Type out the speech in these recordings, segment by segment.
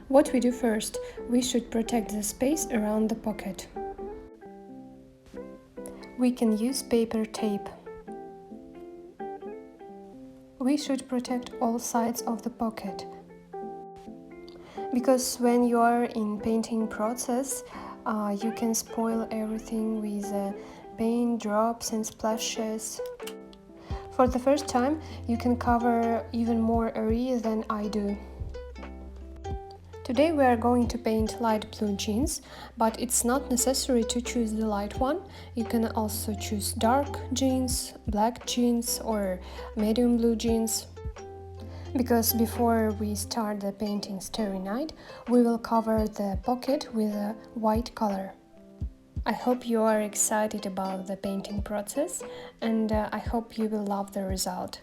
What we do first, we should protect the space around the pocket. We can use paper tape. We should protect all sides of the pocket. Because when you are in painting process, you can spoil everything with paint drops and splashes. For the first time, you can cover even more area than I do. Today we are going to paint light blue jeans, but it's not necessary to choose the light one. You can also choose dark jeans, black jeans or medium blue jeans. Because before we start the painting Starry Night, we will cover the pocket with a white color. I hope you are excited about the painting process, and I hope you will love the result.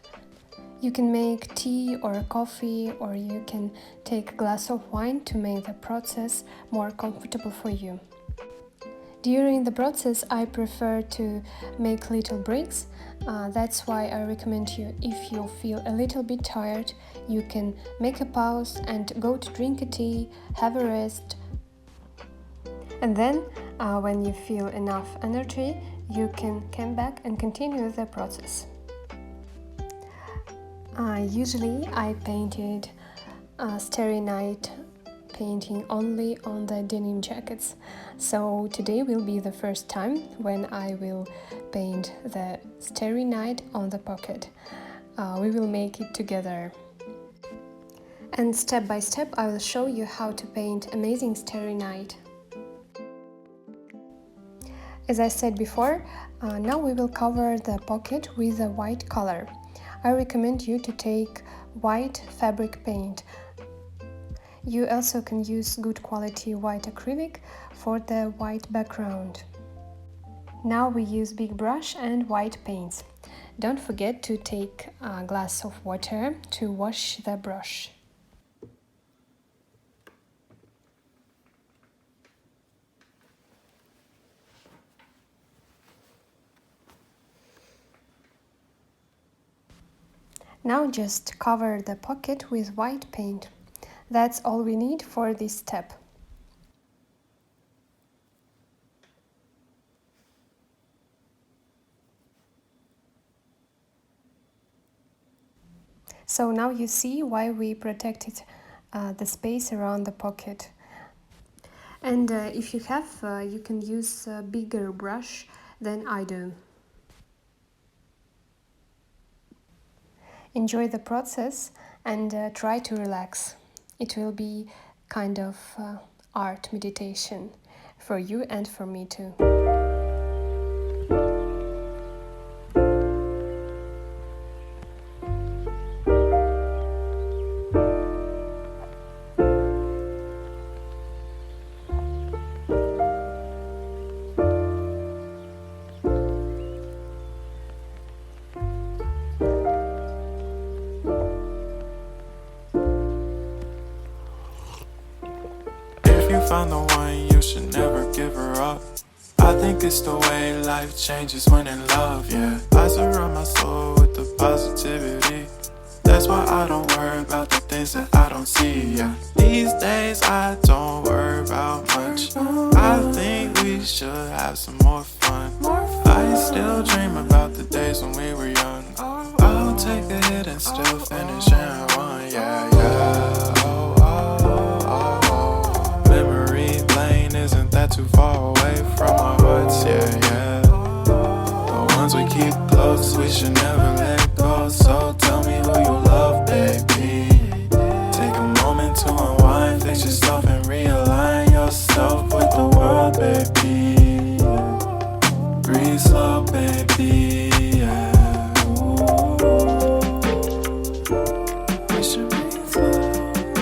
You can make tea or coffee, or you can take a glass of wine to make the process more comfortable for you. During the process, I prefer to make little breaks. That's why I recommend you, if you feel a little bit tired, you can make a pause and go to drink a tea, have a rest. And then, when you feel enough energy, you can come back and continue the process. Usually I painted Starry Night painting only on the denim jackets, so today will be the first time when I will paint the Starry Night on the pocket. We will make it together. And step by step I will show you how to paint amazing Starry Night. As I said before, now we will cover the pocket with a white color. I recommend you to take white fabric paint. You also can use good quality white acrylic for the white background. Now we use big brush and white paints. Don't forget to take a glass of water to wash the brush. Now just cover the pocket with white paint. That's all we need for this step. So now you see why we protected the space around the pocket. And if you have, you can use a bigger brush than I do. Enjoy the process and try to relax. It will be kind of art meditation for you and for me too. Found the one, you should never give her up. I think it's the way life changes when in love, yeah. I surround my soul with the positivity. That's why I don't worry about the things that I don't see, yeah. These days I don't worry about much. I think we should have some more fun. I still dream about the days when we were young. I'll take a hit and still finish and one, yeah, yeah. Isn't that too far away from our hearts, yeah, yeah. The ones we keep close, we should never let go. So tell me who you love, baby. Take a moment to unwind, fix yourself and realign yourself with the world, baby. Breathe slow, baby, yeah. We should breathe slow.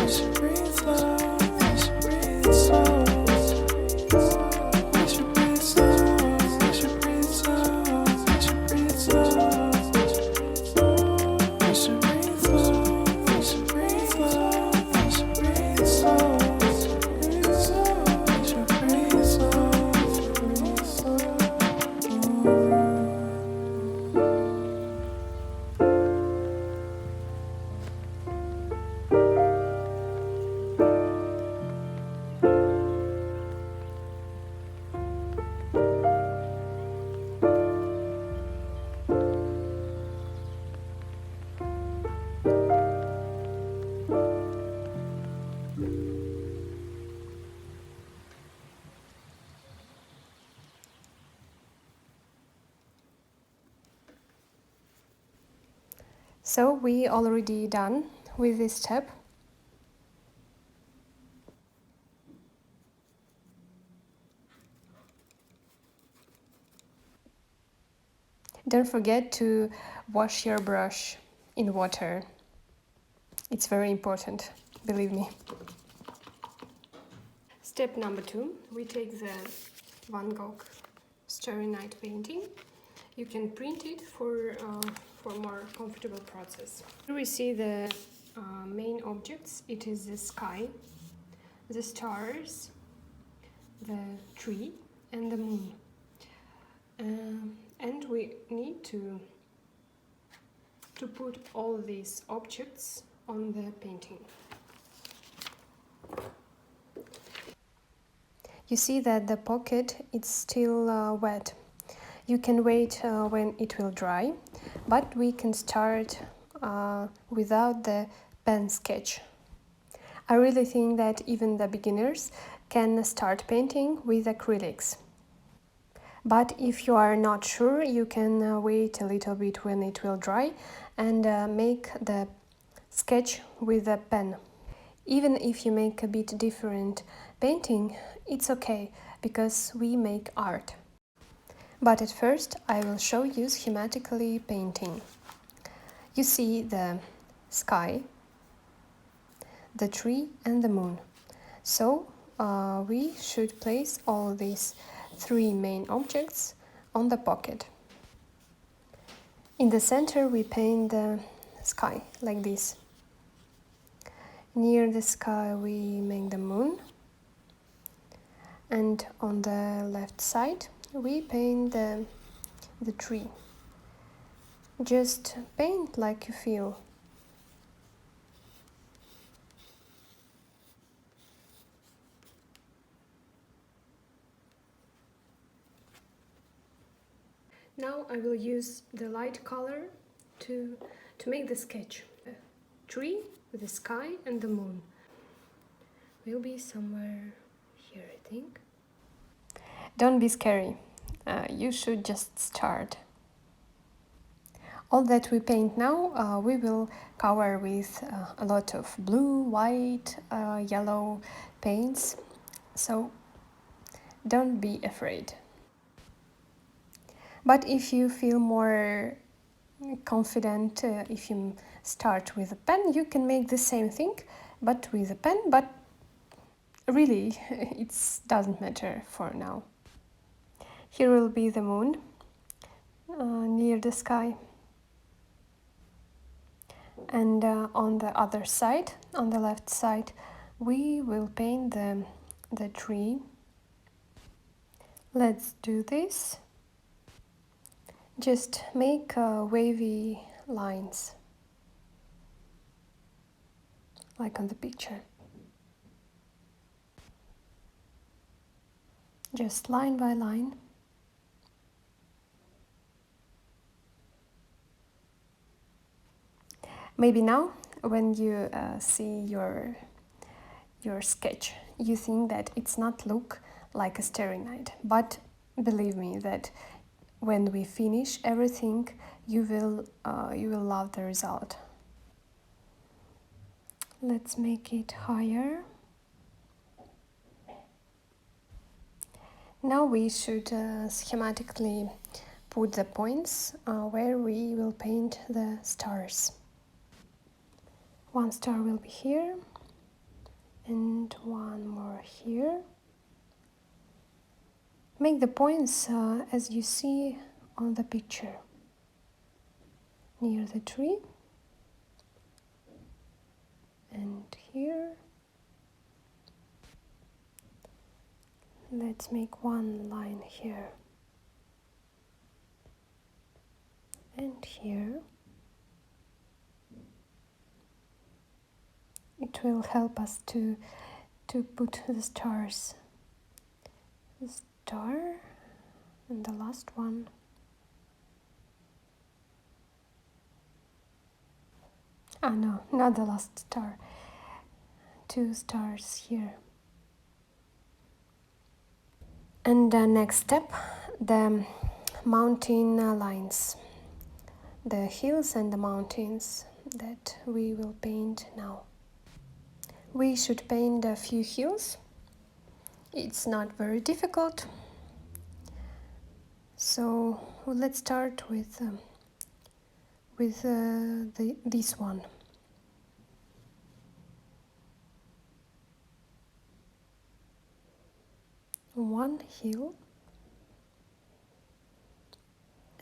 So we already done with this step. Don't forget to wash your brush in water. It's very important, believe me. Step number 2, we take the Van Gogh Starry Night painting. You can print it for more comfortable process. Here we see the main objects. It is the sky, the stars, the tree, and the moon. And we need to put all these objects on the painting. You see that the pocket is still wet. You can wait when it will dry, but we can start without the pen sketch. I really think that even the beginners can start painting with acrylics. But if you are not sure, you can wait a little bit when it will dry and make the sketch with a pen. Even if you make a bit different painting, it's okay, because we make art. But at first I will show you schematically painting. You see the sky, the tree and the moon. So we should place all these 3 main objects on the pocket. In the center we paint the sky like this. Near the sky we make the moon, and on the left side we paint the tree. Just paint like you feel. Now I will use the light color to make the sketch. A tree with the sky and the moon. Will be somewhere here, I think. Don't be scary. You should just start. All that we paint now we will cover with a lot of blue, white, yellow paints. So don't be afraid. But if you feel more confident, if you start with a pen, you can make the same thing, but with a pen, but really it doesn't matter for now. Here will be the moon near the sky. And on the other side, on the left side, we will paint the tree. Let's do this. Just make wavy lines, like on the picture. Just line by line. Maybe now, when you see your sketch, you think that it's not look like a Starry Night. But believe me that when we finish everything, you will love the result. Let's make it higher. Now we should schematically put the points where we will paint the stars. One star will be here, and one more here. Make the points as you see on the picture. Near the tree, and here. Let's make one line here, and here. It will help us to put the stars. The star and the last one. Ah no, not the last star. 2 stars here. And the next step, the mountain lines. the hills and the mountains that we will paint now. We should paint a few hills. It's not very difficult. So let's start with this one. One hill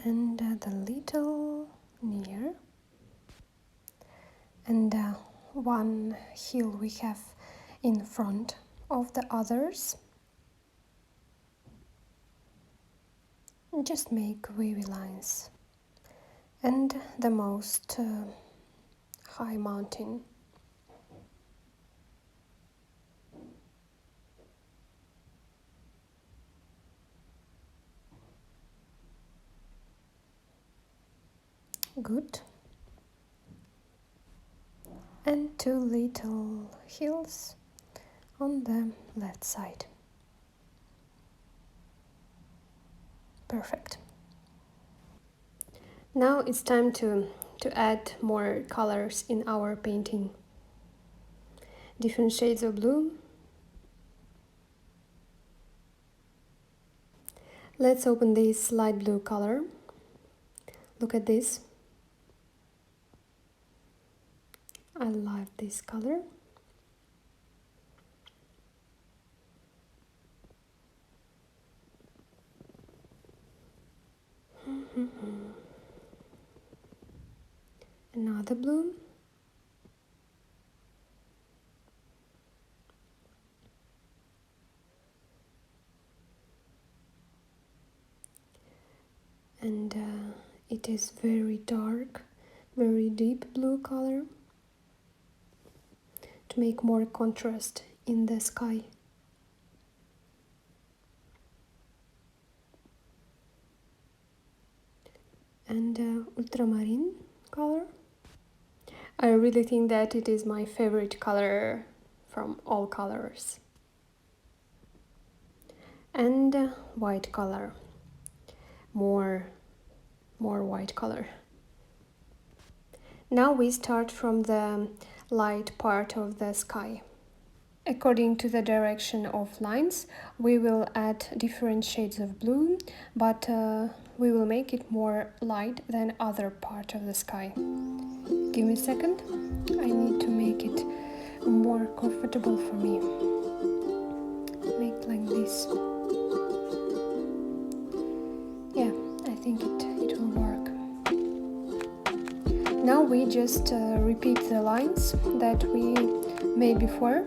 and the little near, and one hill we have in front of the others. Just make wavy lines, and the most high mountain. Good. And two little hills on the left side. Perfect. Now it's time to add more colors in our painting. Different shades of blue. Let's open this light blue color. Look at this. I love this color. Another blue. And it is very dark, very deep blue color to make more contrast in the sky. And ultramarine color. I really think that it is my favorite color from all colors. And white color. More white color. Now we start from the light part of the sky. According to the direction of lines, we will add different shades of blue, but we will make it more light than other part of the sky. Give me a second. I need to make it more comfortable for me. Make like this. Yeah, I think it will work. Now we just repeat the lines that we made before,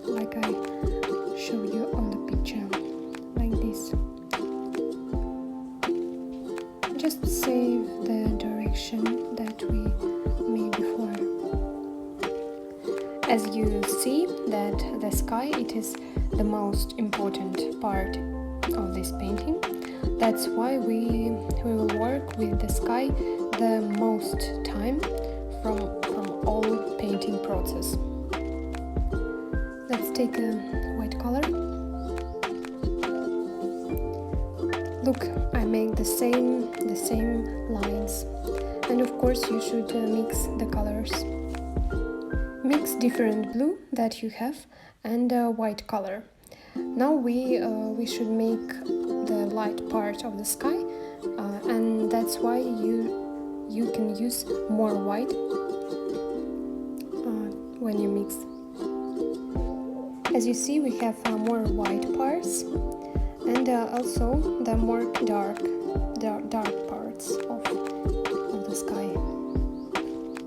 like I show you on the picture, like this. Just save the direction that we made before. As you see that the sky, it is the most important part of this painting. That's why we will work with the sky the most time from all painting process. Let's take a white color. Look, I make the same lines, and of course you should mix the colors. Mix different blue that you have and white color. Now we should make the light part of the sky, and that's why you can use more white when you mix. As you see, we have more white parts and also the more dark parts of the sky.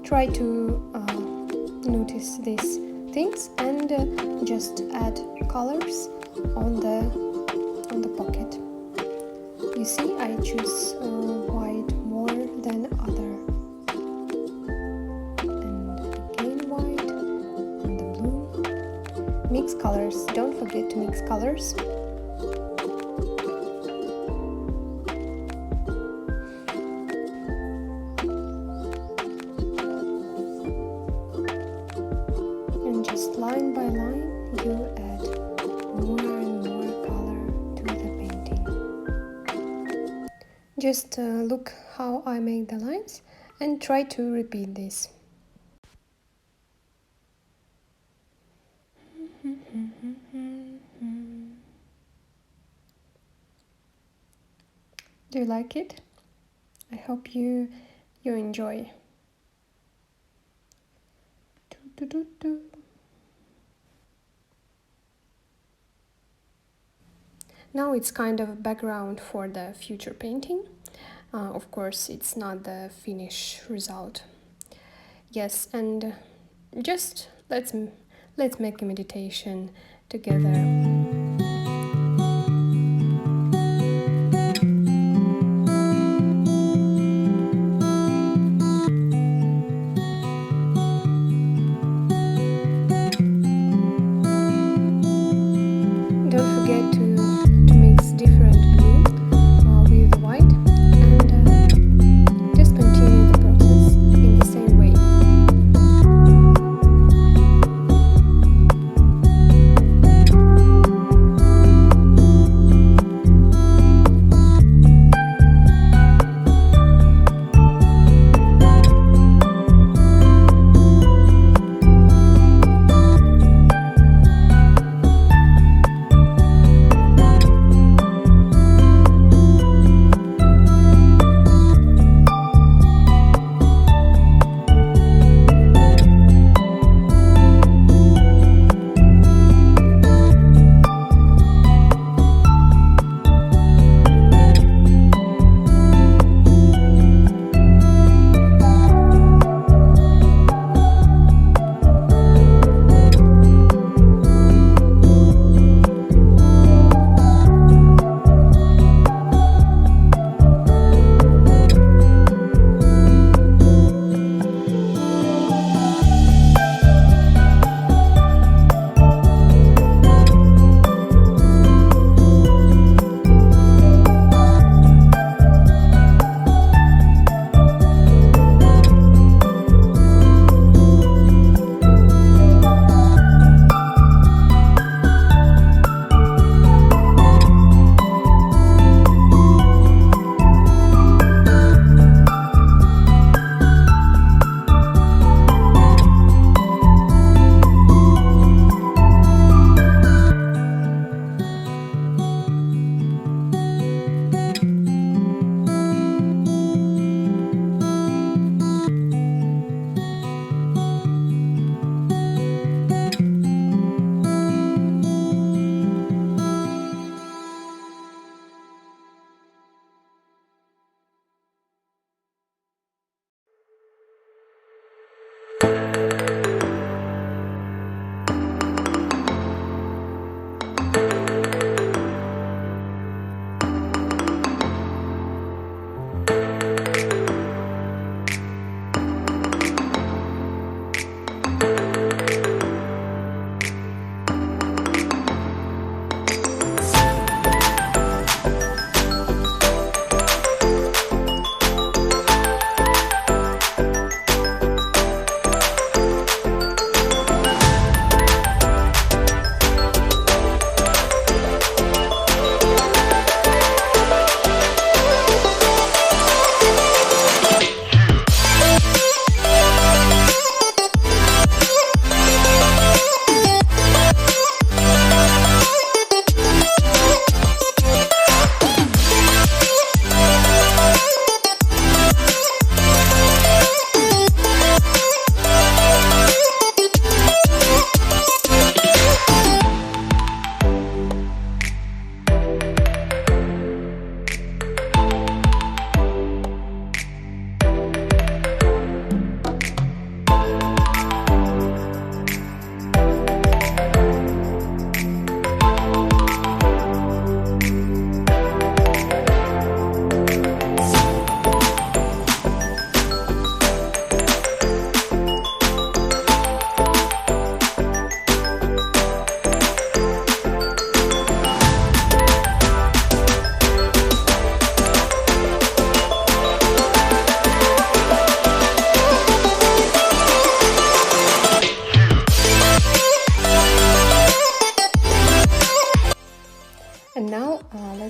Try to notice these things and just add colors on the pocket. You see, I choose white more than other, and again white and the blue. Mix colors. Don't forget to mix colors. And just line by line, you add more and more color to the painting. Just look how I make the lines and try to repeat this. Do you like it? I hope you enjoy. Now it's kind of a background for the future painting. Of course, it's not the finished result. Yes, and just let's make a meditation together. Don't forget to mix different blue with white, and just continue the process in the same way.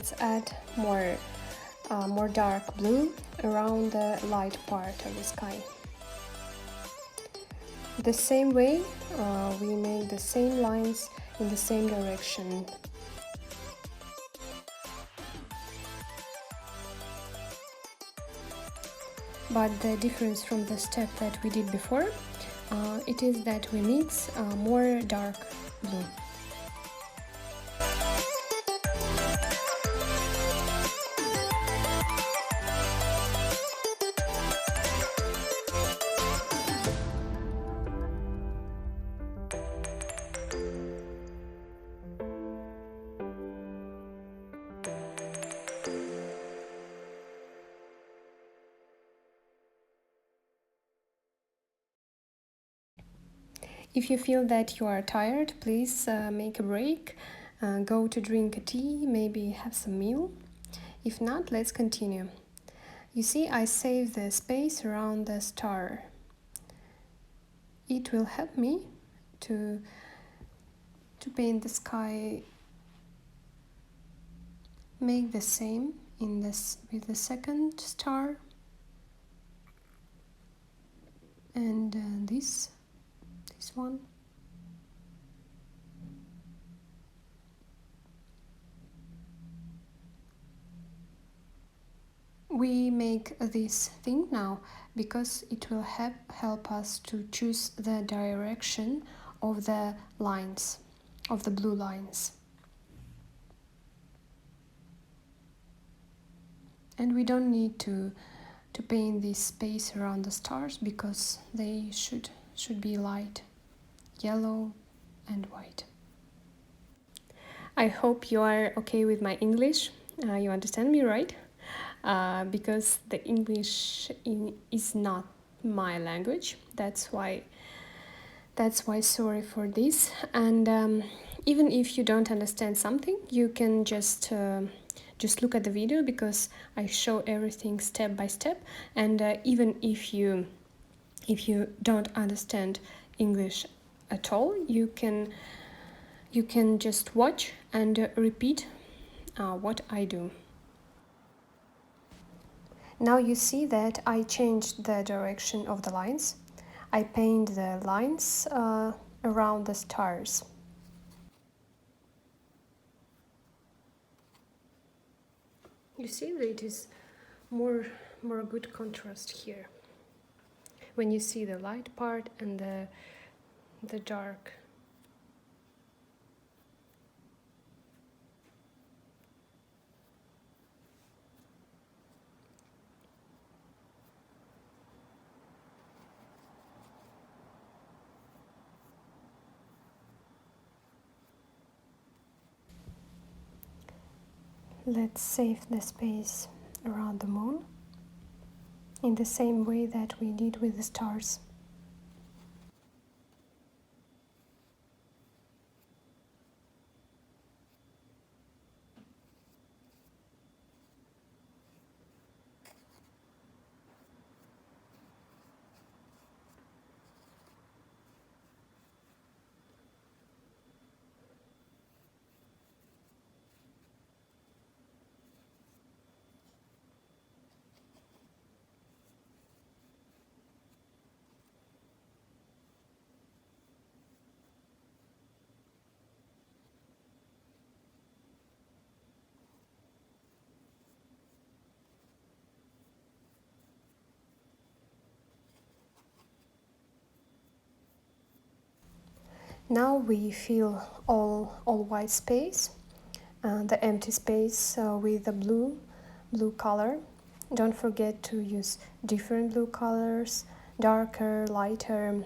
let's add more more dark blue around the light part of the sky. The same way, we make the same lines in the same direction. But the difference from the step that we did before, it is that we mix more dark blue. If you feel that you are tired, please make a break, go to drink a tea, maybe have some meal. If not, let's continue. You see, I saved the space around the star. It will help me to paint the sky, make the same in this with the second star and this one. We make this thing now because it will help us to choose the direction of the lines, of the blue lines. And we don't need to paint this space around the stars because they should be light, yellow and white. I hope you are okay with my English. You understand me, right? Because the English is not my language. That's why sorry for this. And even if you don't understand something, you can just look at the video because I show everything step by step. And even if you don't understand English at all, you can just watch and repeat what I do. Now you see that I changed the direction of the lines. I paint the lines around the stars. You see that it is more good contrast here. When you see the light part and the dark. Let's save the space around the moon in the same way that we did with the stars. Now we fill all white space, the empty space with the blue color. Don't forget to use different blue colors, darker, lighter.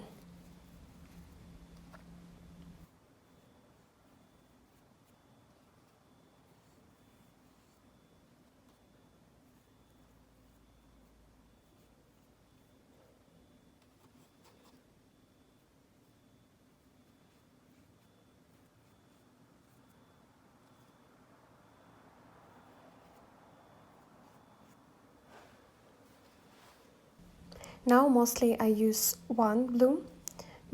Now mostly I use one blue,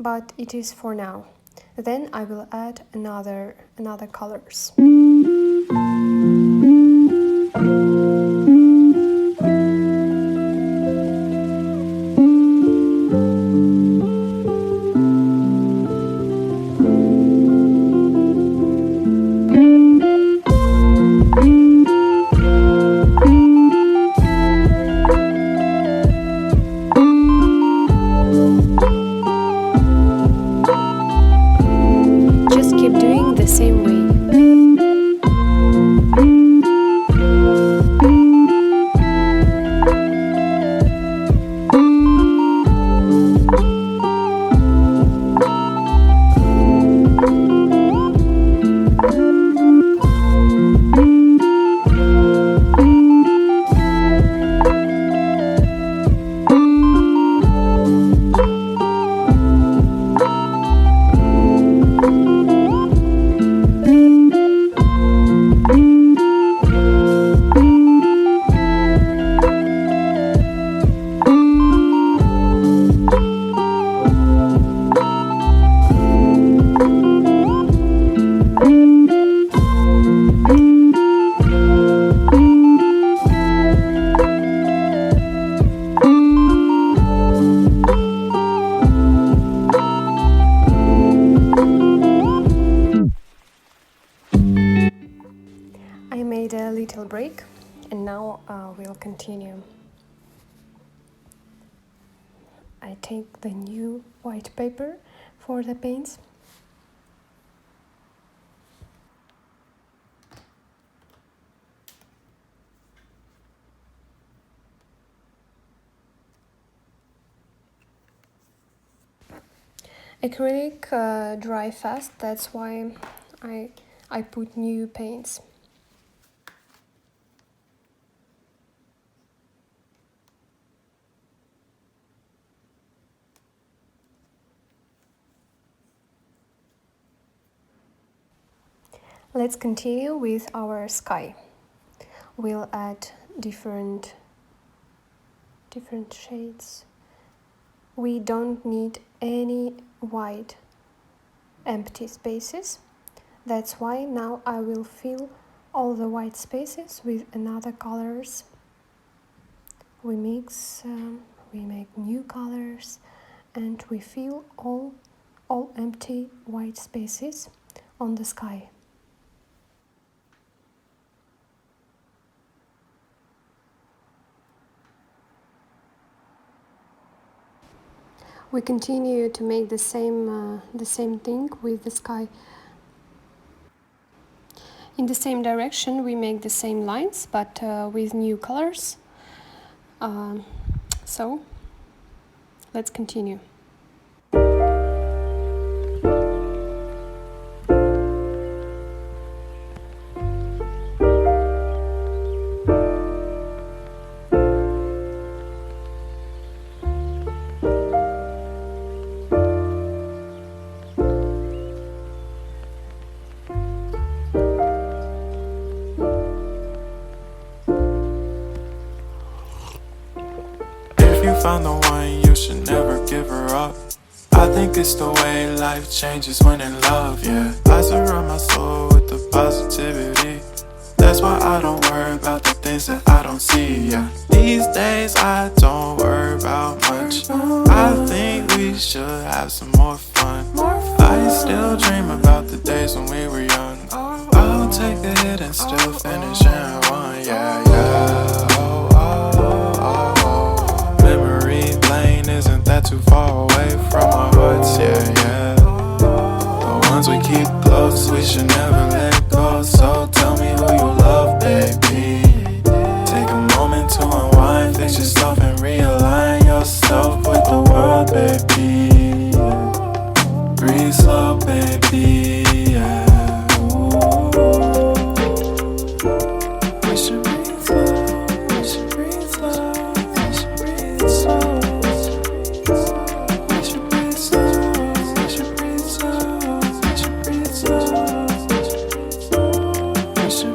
but it is for now. Then I will add another colors. the same way. I made a little break and now we'll continue. I take the new white paper for the paints. Acrylic dry fast, that's why I put new paints. Let's continue with our sky. We'll add different shades. We don't need any white empty spaces. That's why now I will fill all the white spaces with another colors. We mix, we make new colors, and we fill all empty white spaces on the sky. We continue to make the same thing with the sky. In the same direction, we make the same lines, but with new colors. So, let's continue. If you found the one, you should never give her up. I think it's the way life changes when in love, yeah. I surround my soul with the positivity. That's why I don't worry about the things that I don't see, yeah. These days I don't worry about much. I think we should have some more fun. I still dream about the days when we were young. I'll take a hit and still finish in one, yeah, yeah. Oh, oh, oh, oh. Memory lane isn't that too far away from our hearts, yeah, yeah. The ones we keep close, we should never let go. So tell me who you love, baby. Take a moment to unwind, fix yourself and realign yourself with the world, baby. Breathe slow, baby, yeah. We should breathe slow, we should breathe slow, we should breathe slow. We should breathe slow, we should breathe slow, we should breathe slow. We should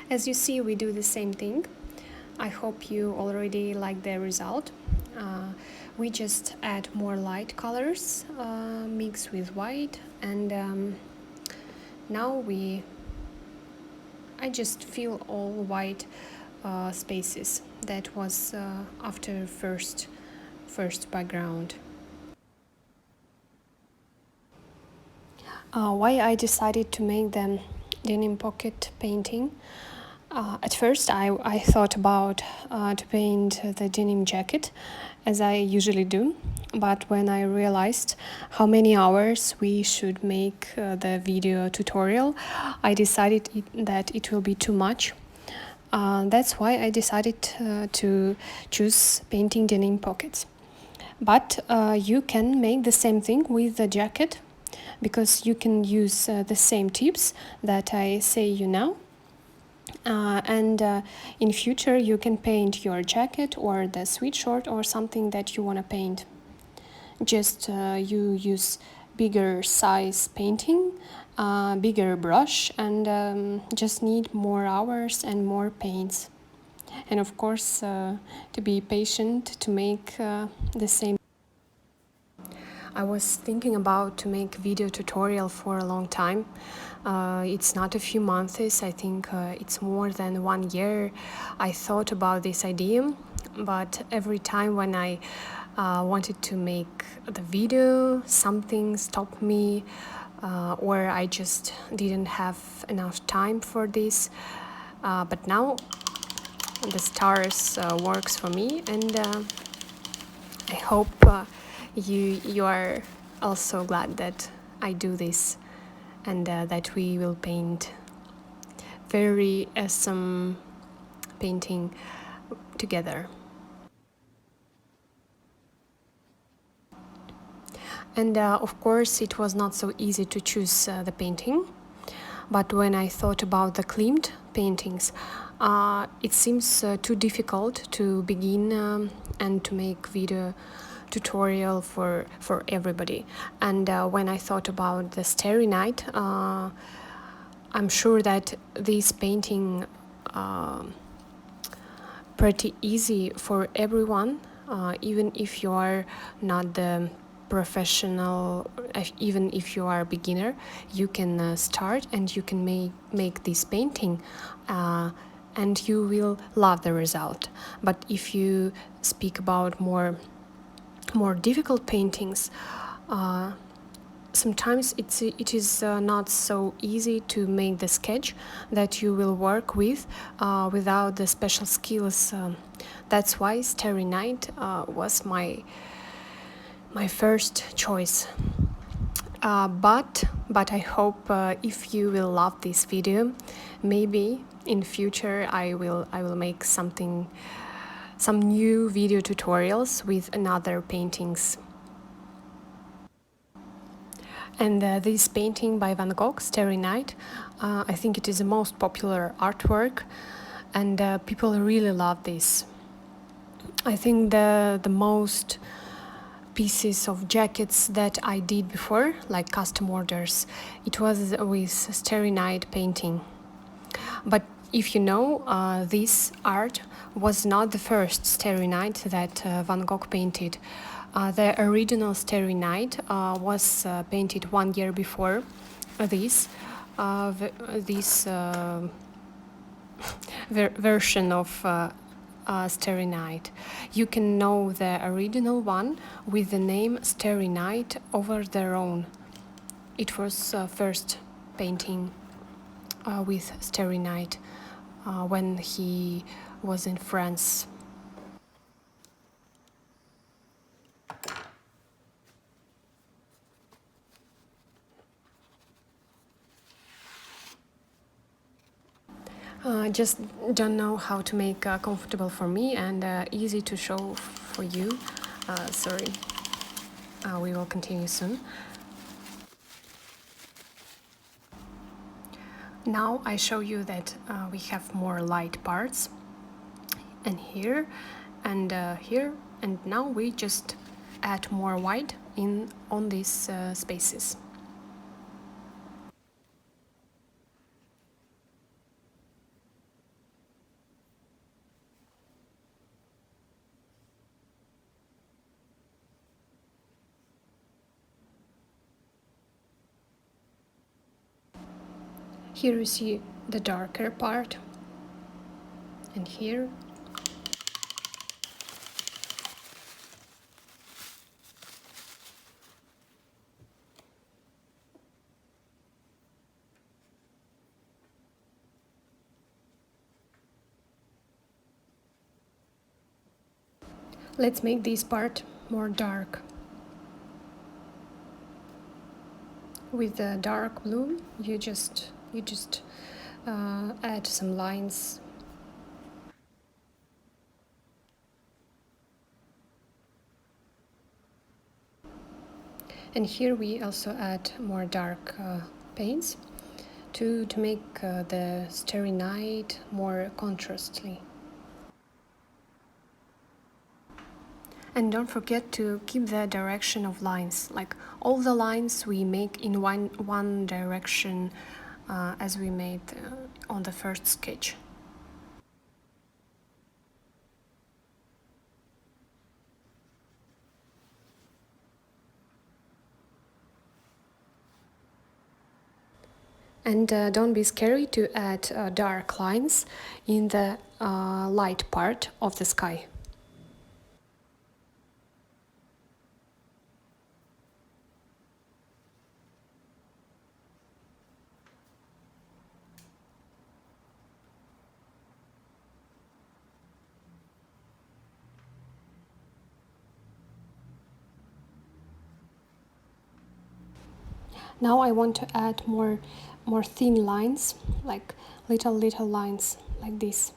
As you see, we do the same thing. I hope you already like the result. We just add more light colors, mix with white, and now I just fill all white spaces. That was after first background. Why I decided to make the denim pocket painting? At first, I thought about to paint the denim jacket, as I usually do. But when I realized how many hours we should make the video tutorial, I decided that it will be too much. That's why I decided to choose painting denim pockets. But you can make the same thing with the jacket, because you can use the same tips that I say you now. And in future you can paint your jacket or the sweatshirt or something that you want to paint. Just you use bigger size painting, bigger brush, and just need more hours and more paints. And of course to be patient to make the same. I was thinking about to make video tutorial for a long time. It's not a few months, I think it's more than 1 year. I thought about this idea, but every time when I wanted to make the video, something stopped me, or I just didn't have enough time for this. But now the stars works for me, and I hope you are also glad that I do this, and that we will paint very awesome painting together. And of course it was not so easy to choose the painting, but when I thought about the claimed paintings, it seems too difficult to begin and to make video tutorial for everybody. And when I thought about the Starry Night, I'm sure that this painting pretty easy for everyone, even if you are not the professional, even if you are a beginner, you can start and you can make this painting, and you will love the result. But if you speak about more difficult paintings, sometimes it is not so easy to make the sketch that you will work with without the special skills. That's why Starry Night was my first choice. But I hope if you will love this video, maybe in future I will make some new video tutorials with another paintings. And this painting by Van Gogh, Starry Night, I think it is the most popular artwork, and people really love this. I think the most pieces of jackets that I did before, like custom orders, it was with Starry Night painting. But if you know, this art was not the first Starry Night that Van Gogh painted. The original Starry Night was painted 1 year before this. Version of Starry Night. You can know the original one with the name Starry Night over their own. It was first painting with Starry Night when he was in France. Just don't know how to make comfortable for me and easy to show for you. Sorry. We will continue soon. Now I show you that we have more light parts, and here, and here, and now we just add more white on these spaces. Here you see the darker part, and here. Let's make this part more dark. With the dark blue, you just add some lines. And here we also add more dark paints to make the Starry Night more contrastly. And don't forget to keep the direction of lines, like all the lines we make in one direction as we made on the first sketch. And don't be scary to add dark lines in the light part of the sky. Now I want to add more thin lines, like little lines like this.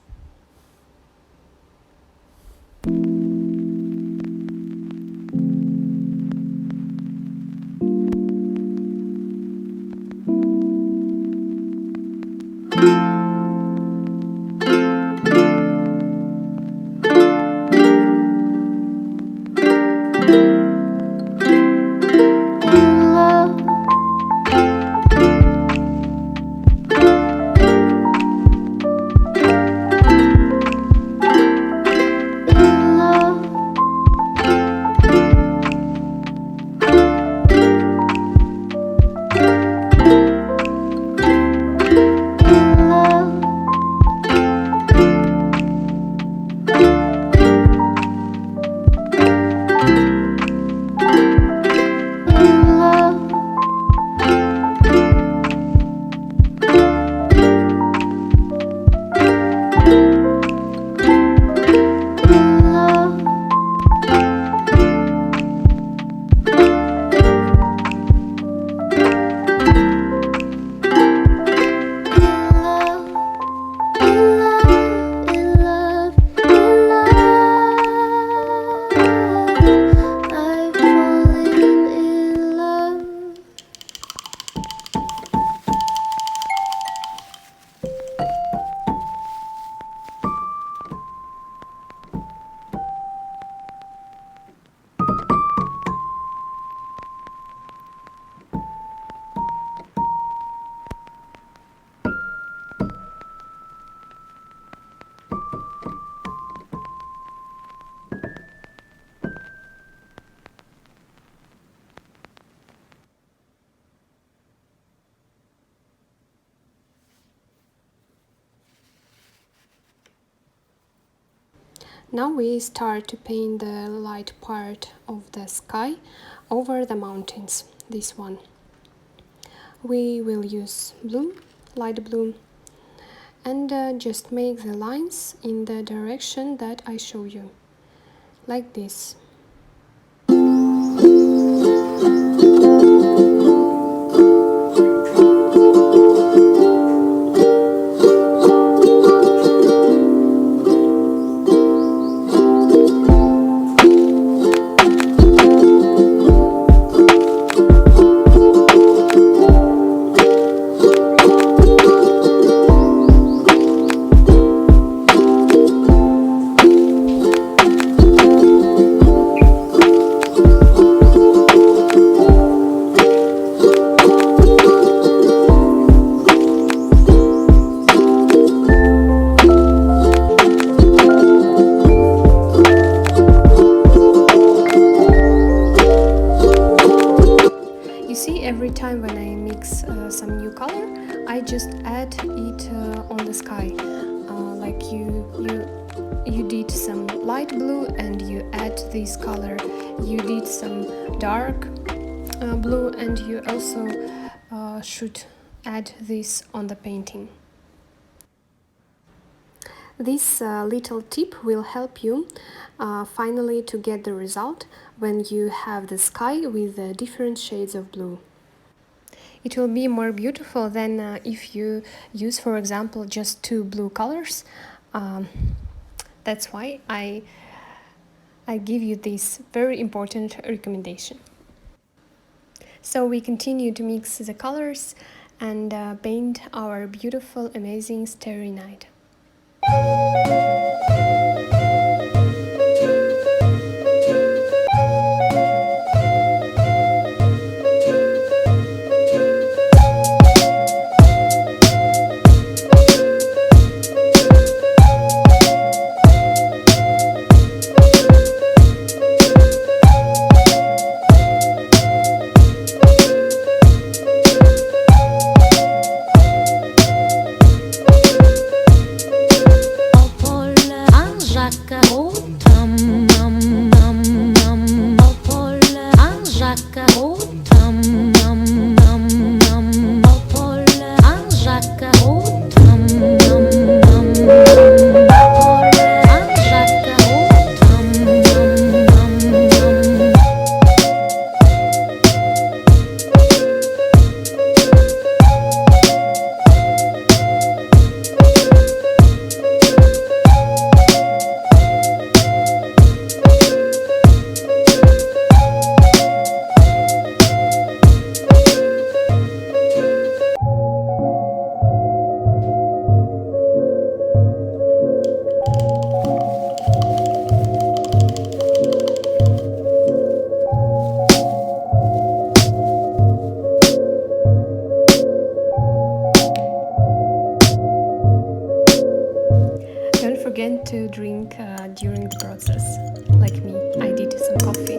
Now we start to paint the light part of the sky over the mountains, this one. We will use blue, light blue, and just make the lines in the direction that I show you, like this. like you did some light blue and you add this color. You did some dark blue and you also should add this on the painting. This little tip will help you finally to get the result when you have the sky with different shades of blue. It will be more beautiful than if you use, for example, just two blue colors. That's why I give you this very important recommendation. So we continue to mix the colors and paint our beautiful, amazing Starry Night. Don't forget to drink during the process, like me. I did some coffee.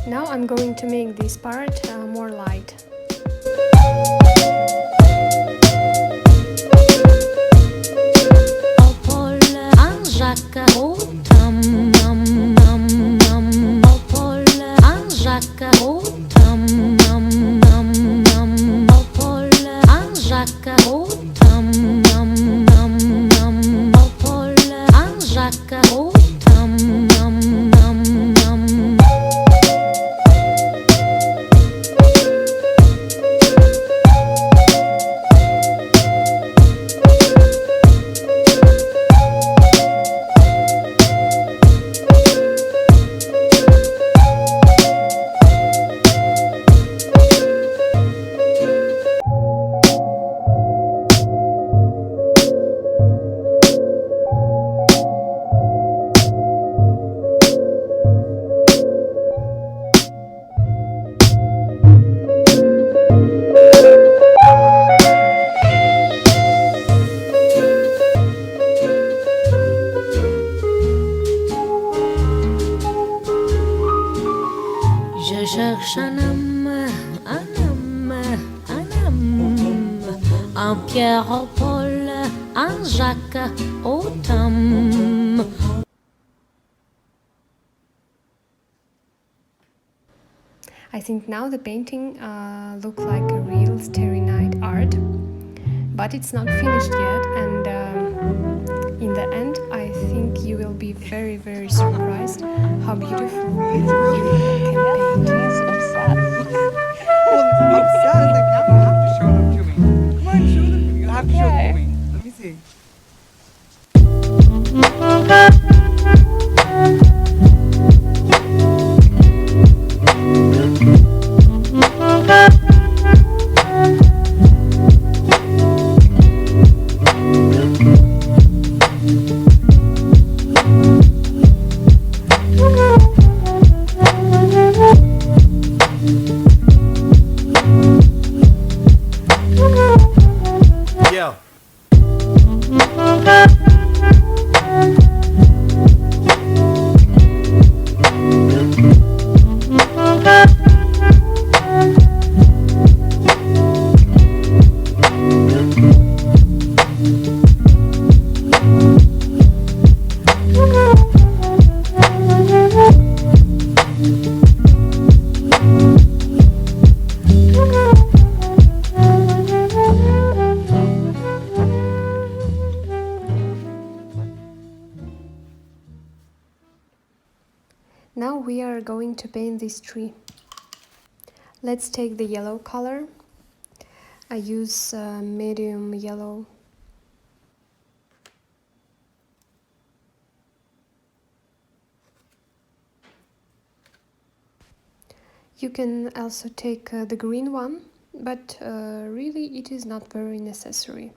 Now I'm going to make this part more light. Je cherche un homme, un Pierre au Paul, un Jacques au Tom. I think now the painting looks like a real Starry Night art, but it's not finished yet, and in the end I think you will be very, very surprised how beautiful you can paint. Obsessed. Like, now you have to show them to me. Come on, show them to me. You have to show them to me. Let me see. Yo, Now we are going to paint this tree. Let's take the yellow color. I use medium yellow. You can also take the green one, but really it is not very necessary.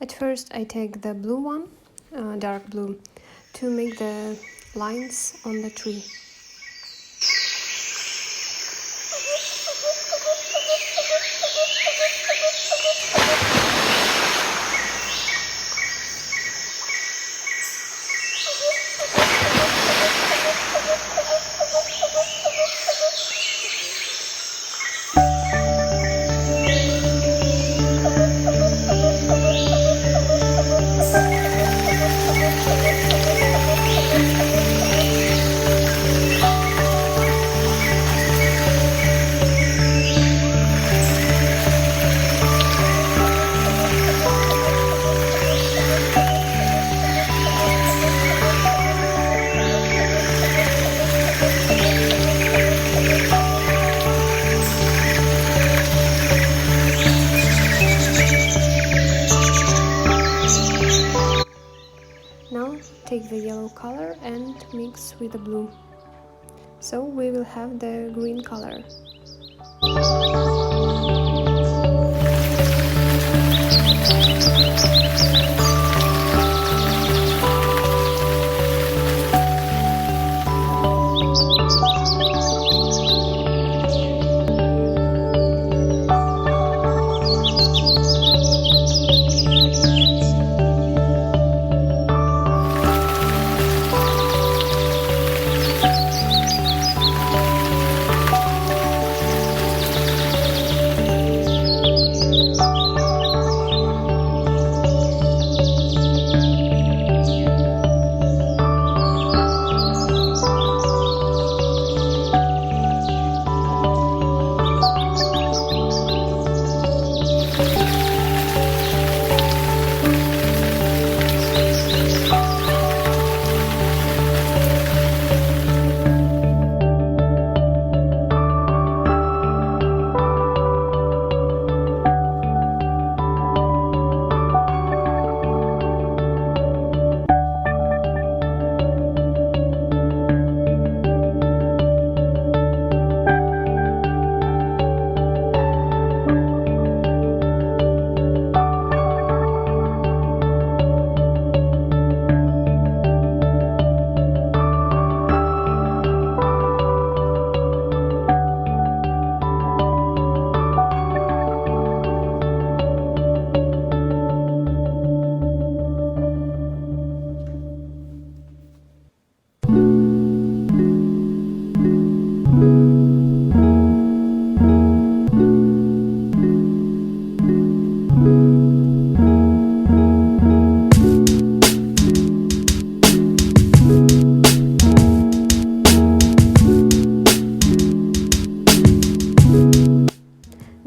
At first I take the blue one, dark blue, to make the lines on the tree. Now take the yellow color and mix with the blue. So we will have the green color.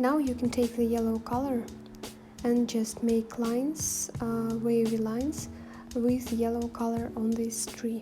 Now you can take the yellow color and just make lines, wavy lines with yellow color on this tree.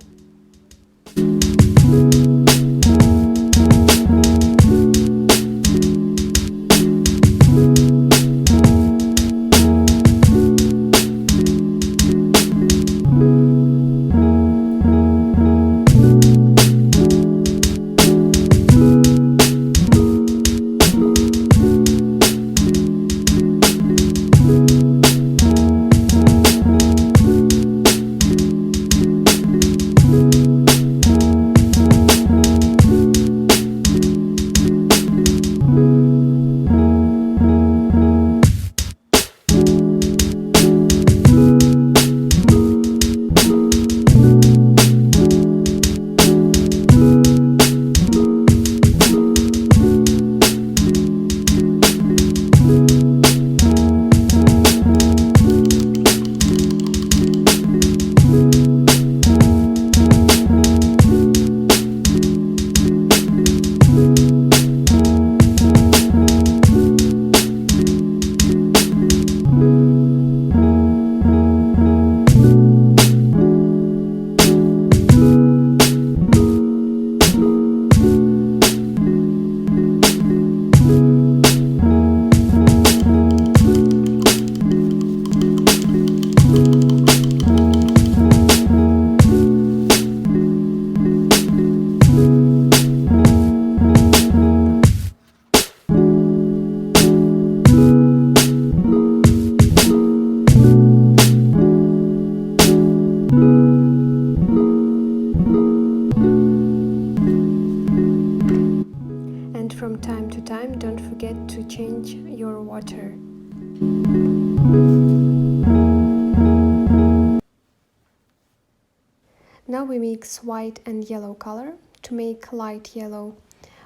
Now we mix white and yellow color to make light yellow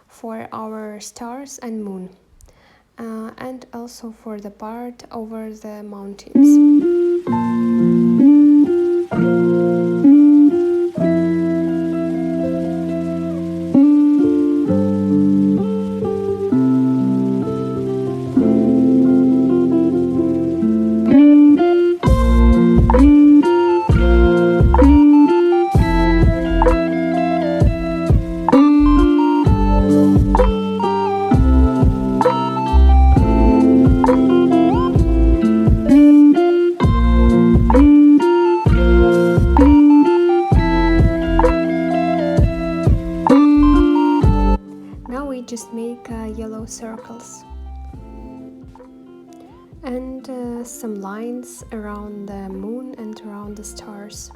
for our stars and moon, and also for the part over the mountains. Just make yellow circles and some lines around the moon and around the stars.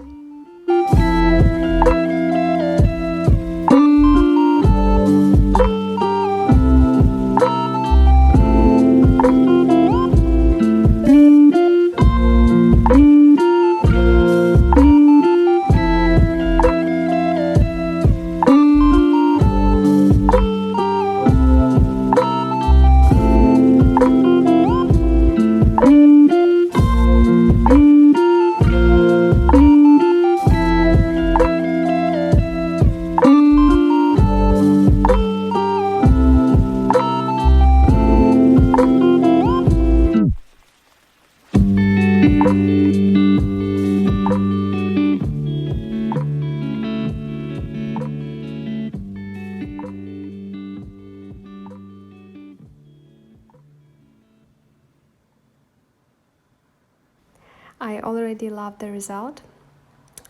I already love the result,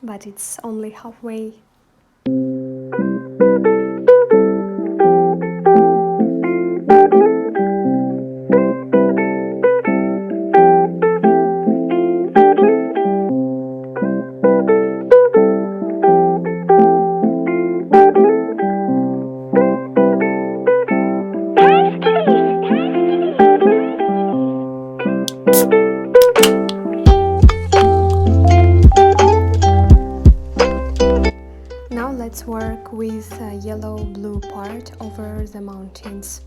but it's only halfway. Let's work with a yellow-blue part over the mountains.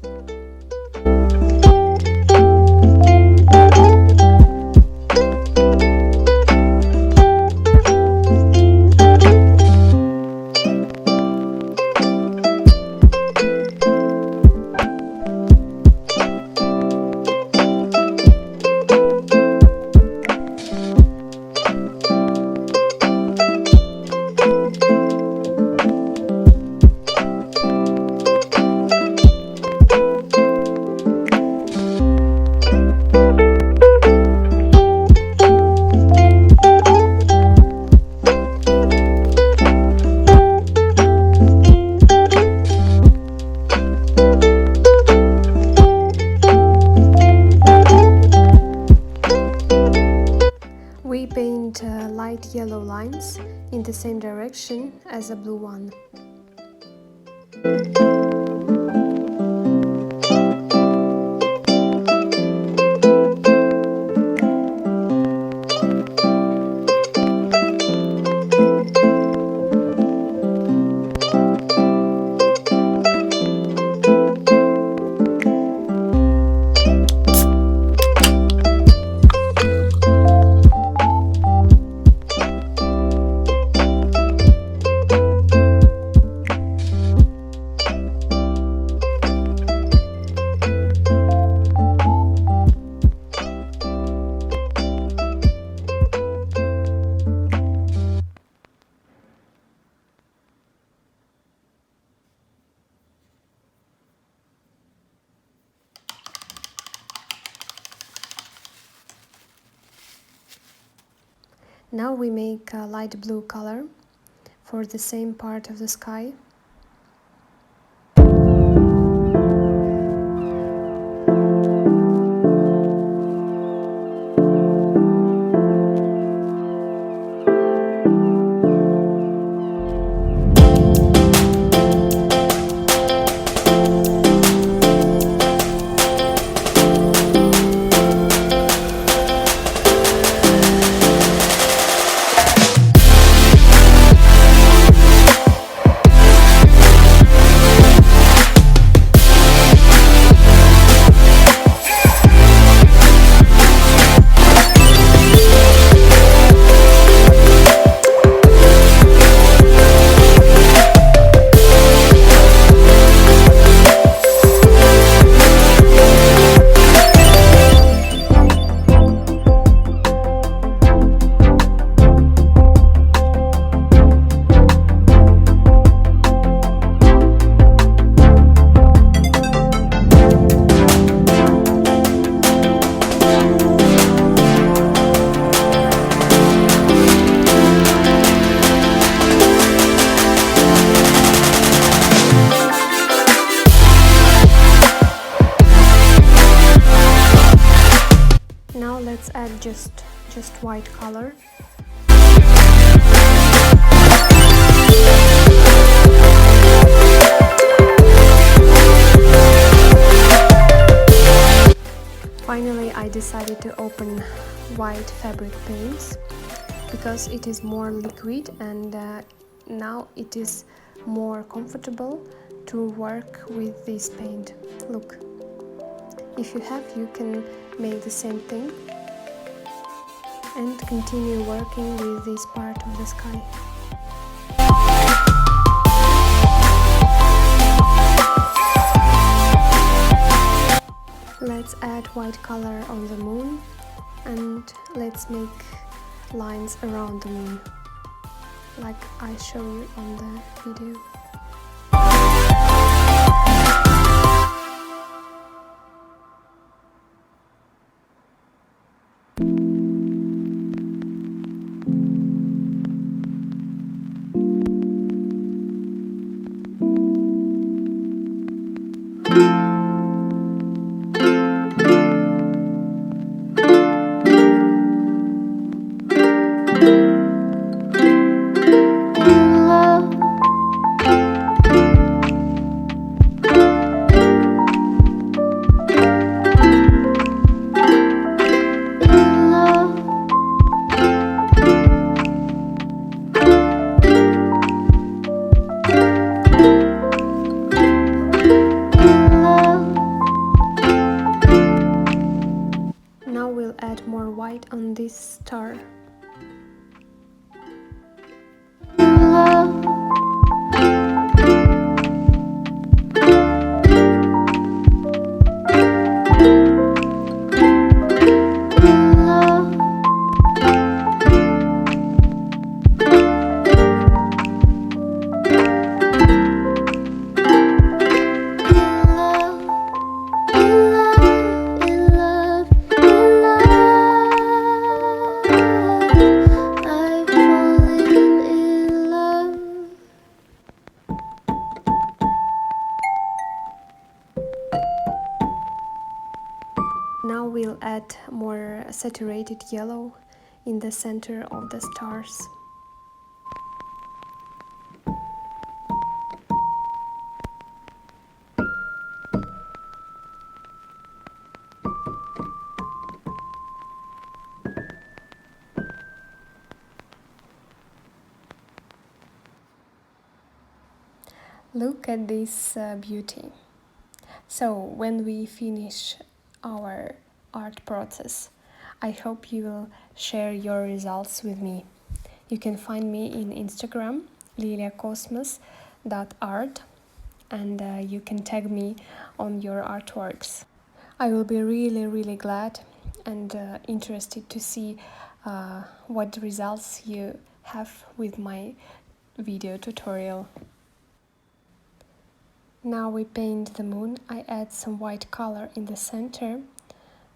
We paint light yellow lines in the same direction as the blue one. Now we make a light blue color for the same part of the sky. Now let's add just white color. Finally, I decided to open white fabric paints because it is more liquid and now it is more comfortable to work with this paint. Look, if you have, you can make the same thing and continue working with this part of the sky. Let's add white color on the moon and let's make lines around the moon, like I show you on the video. Now we'll add more white on this star. Now we'll add more saturated yellow in the center of the stars. Look at this beauty. So when we finish our art process, I hope you will share your results with me. You can find me in Instagram, Liliyakosmos.art, and you can tag me on your artworks. I will be really glad and interested to see what results you have with my video tutorial. Now we paint the moon. I add some white color in the center,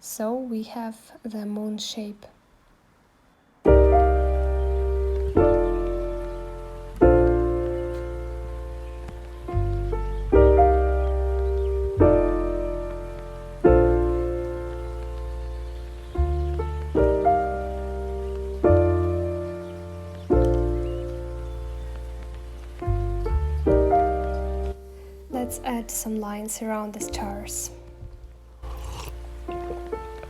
so we have the moon shape. Let's add some lines around the stars.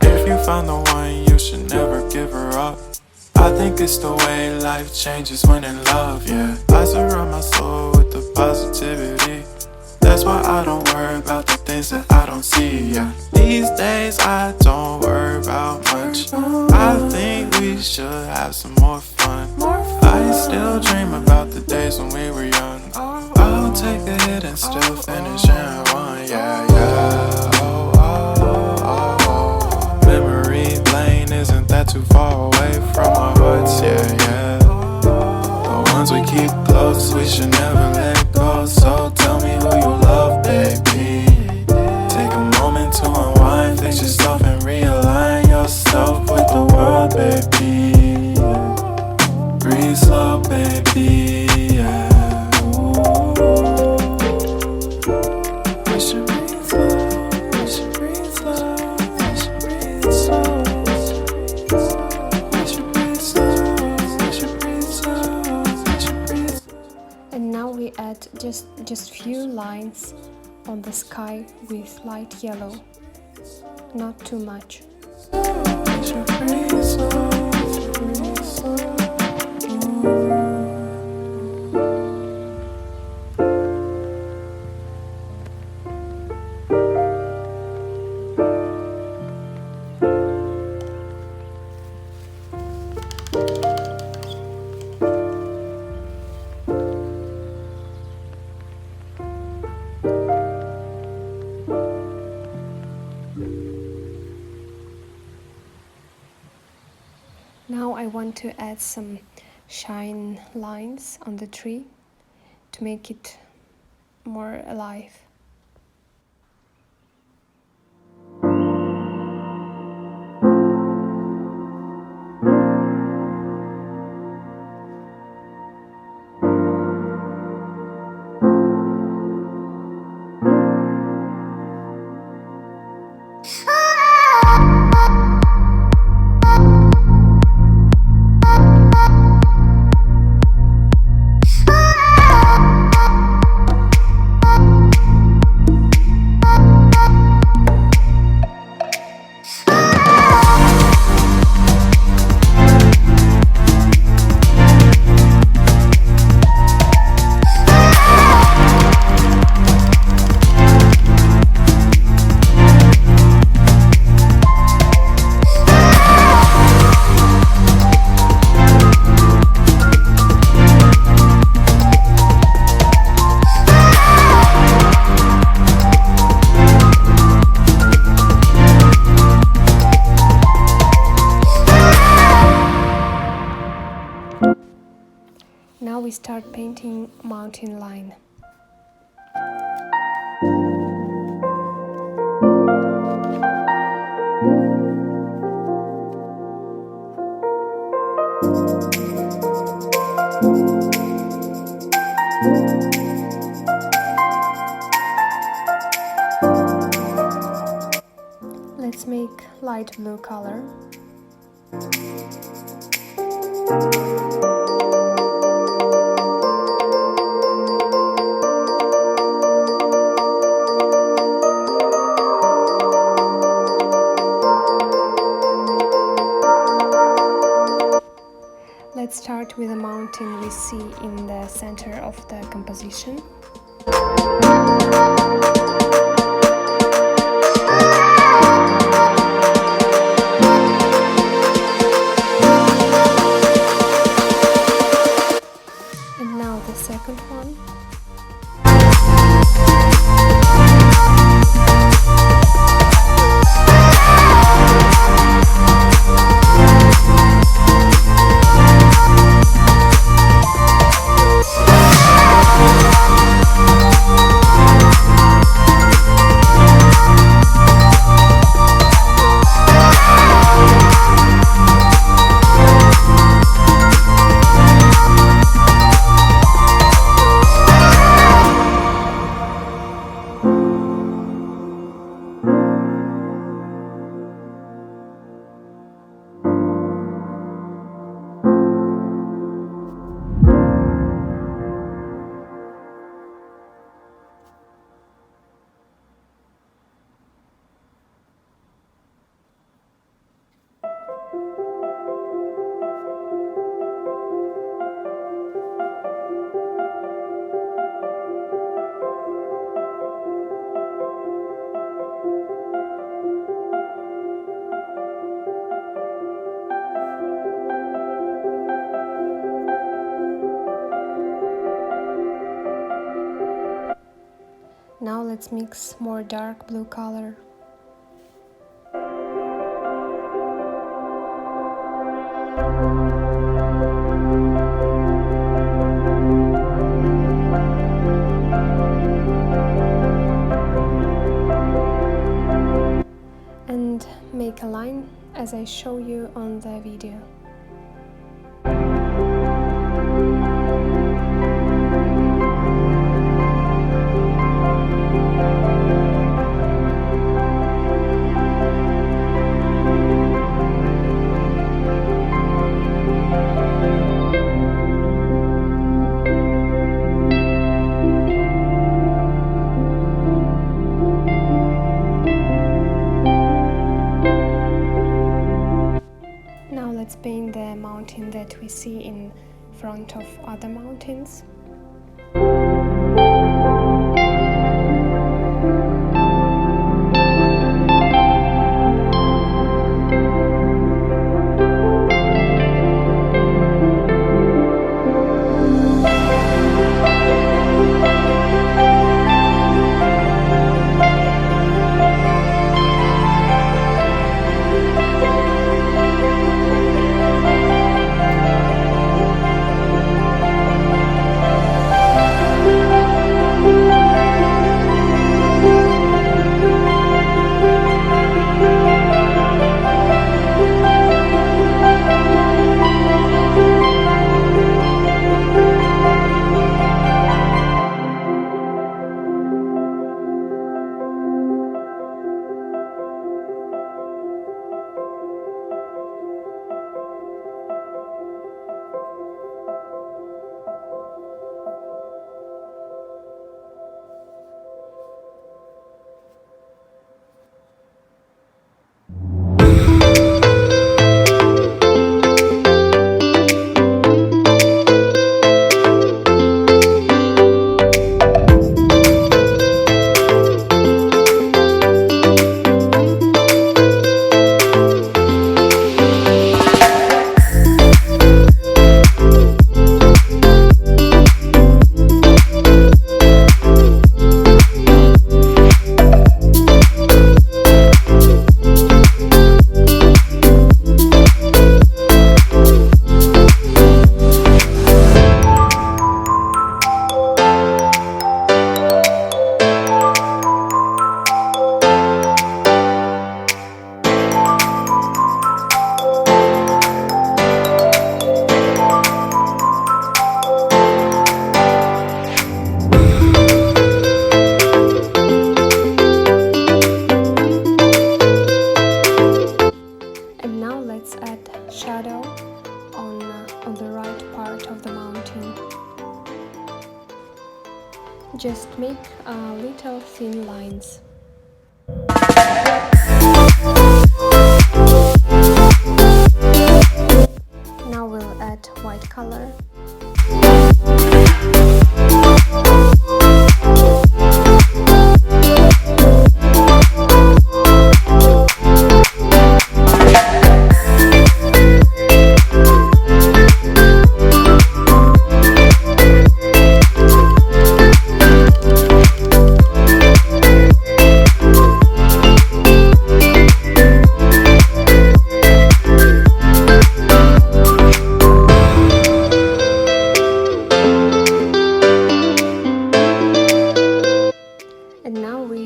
If you find the one, you should never give her up. I think it's the way life changes when in love, yeah. I surround my soul with the positivity. That's why I don't worry about the things that I don't see, yeah. These days I don't worry about much. I think we should have some more fun. I still dream about the days when we were young. I'll take a hit and still finish in one, yeah. Memory lane isn't that too far away from our hearts, yeah. The ones we keep close, we should never let go. So tell me who you love, baby. Take a moment to unwind, fix yourself and realign yourself with the world, baby. Breathe slow, baby, yeah. We should breathe slow, we should breathe slow, we should breathe slow. just few lines on the sky with light yellow, not too much. Now I want to add some shine lines on the tree to make it more alive. Now we start painting mountain line. Let's make light blue color. Let's start with the mountain we see in the center of the composition. And now the second one. Now let's mix more dark blue color. And make a line as I show you on the video. let's paint the mountain that we see in front of other mountains. Just make little thin lines. Now we'll add white color.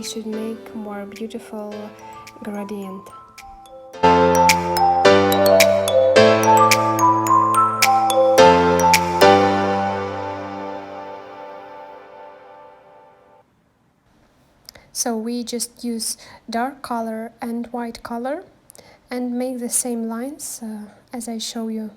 Should make more beautiful gradient. So we just use dark color and white color and make the same lines as I show you.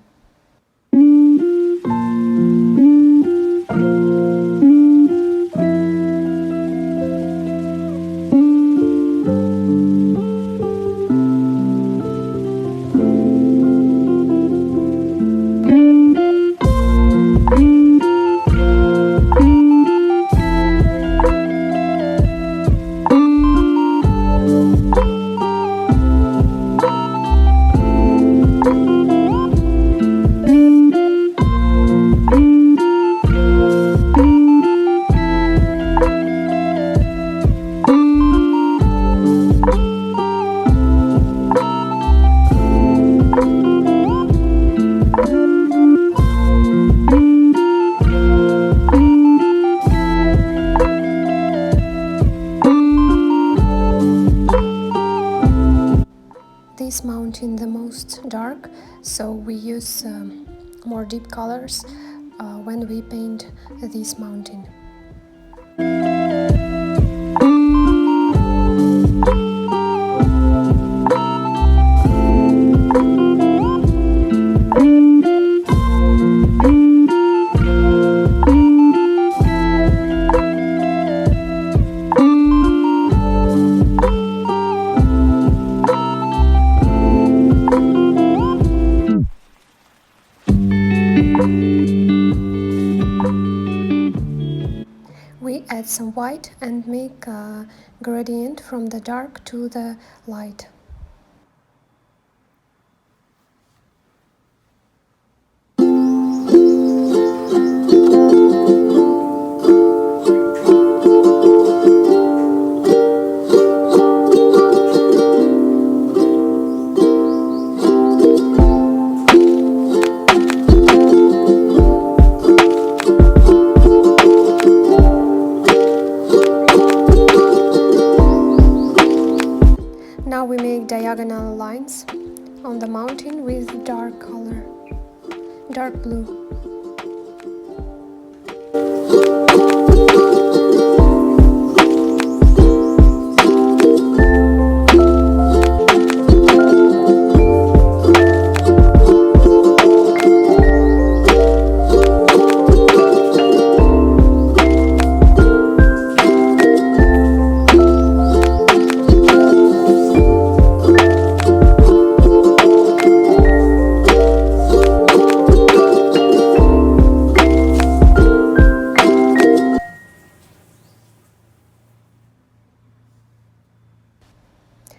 This mountain the most dark, so we use more deep colors when we paint this mountain. add some white and make a gradient from the dark to the light. Now we make diagonal lines on the mountain with dark color, dark blue.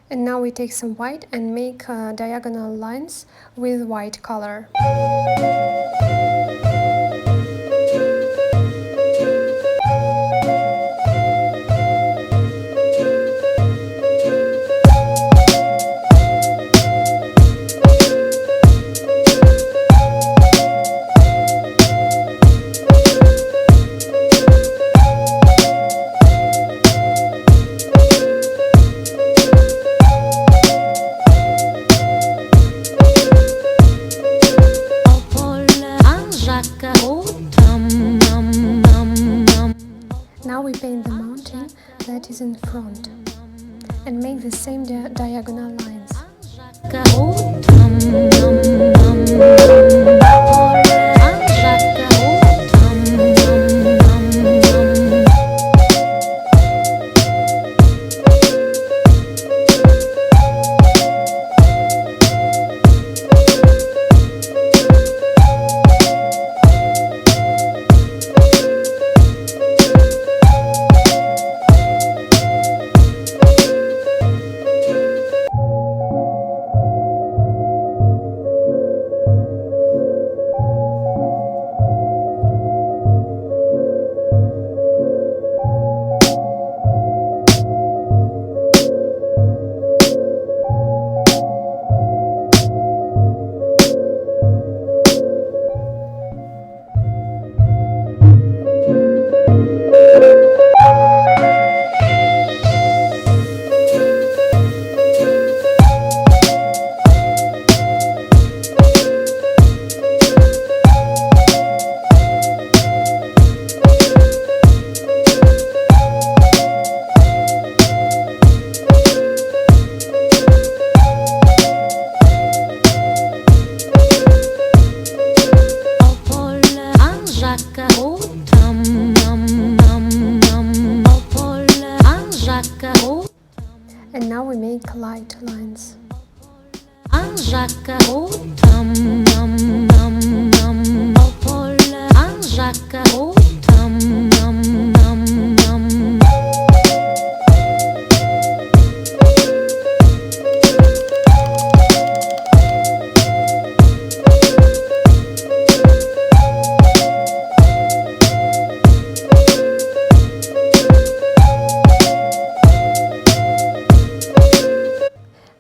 And now we take some white and make diagonal lines with white color. Now we paint the mountain that is in front and make the same diagonal lines. And now we make light lines.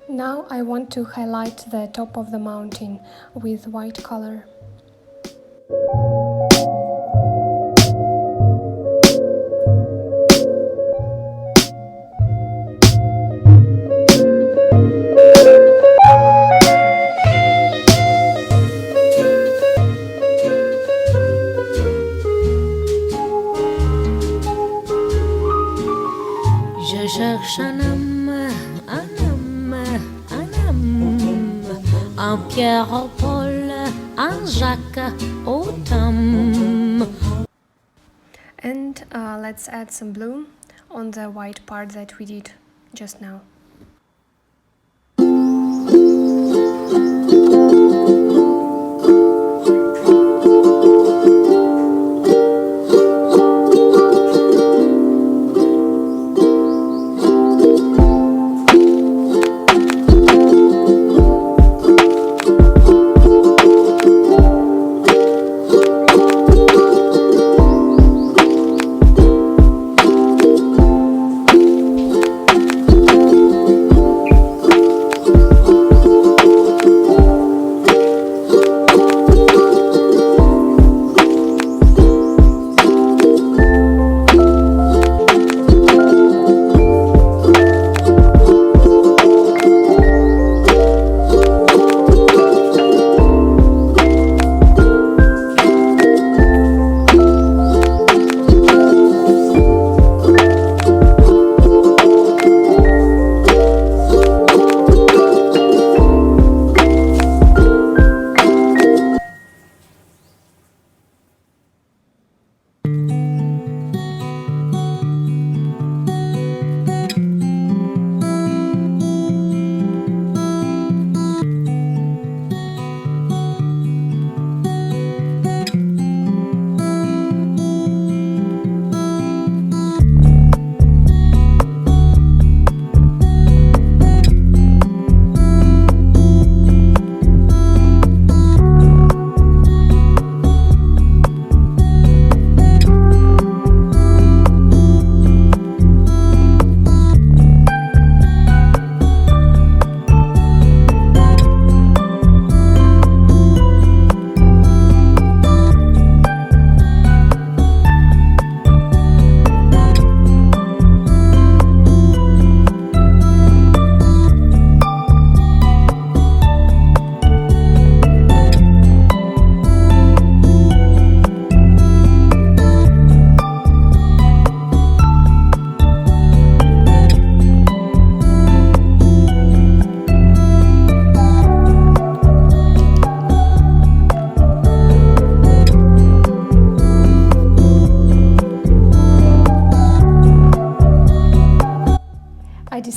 Now I want to highlight the top of the mountain with white color. Je cherche un Pierre, au Paul, un Jacques, au Tom. And let's add some blue on the white part that we did just now.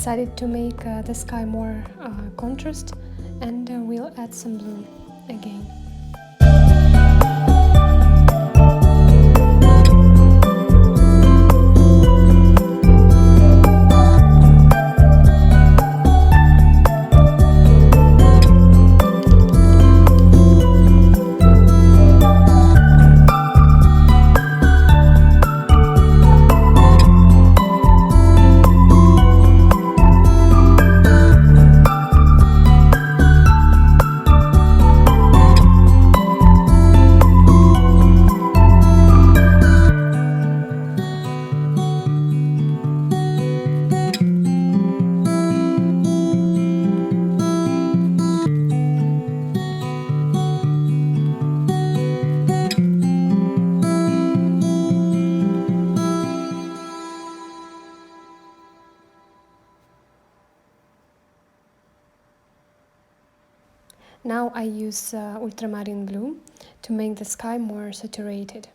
decided to make the sky more contrast, and we'll add some blue again. Now I use ultramarine blue to make the sky more saturated.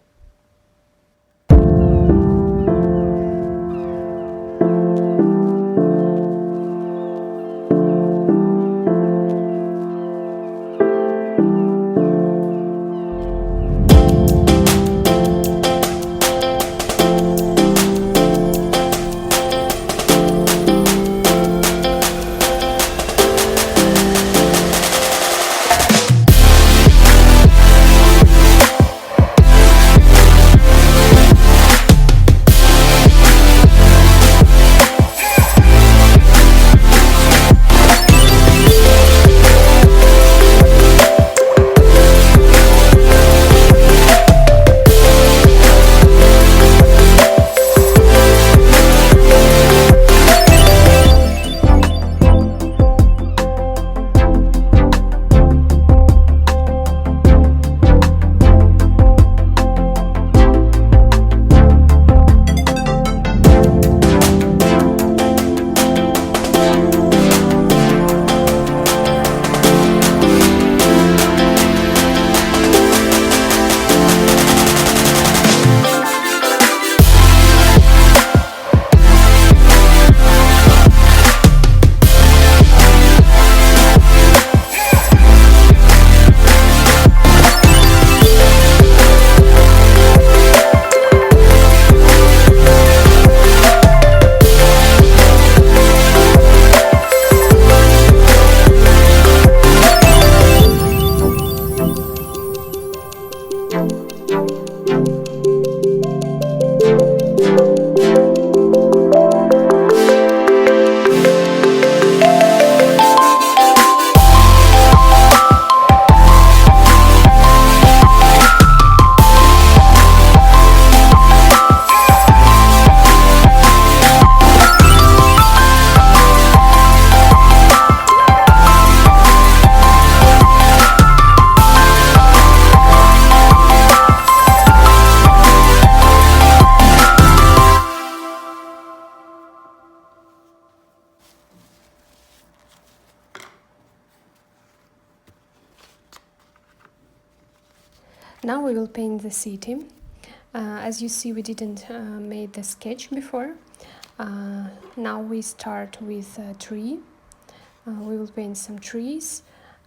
Now we will paint the city. As you see, we didn't made the sketch before. Now we start with a tree. We will paint some trees,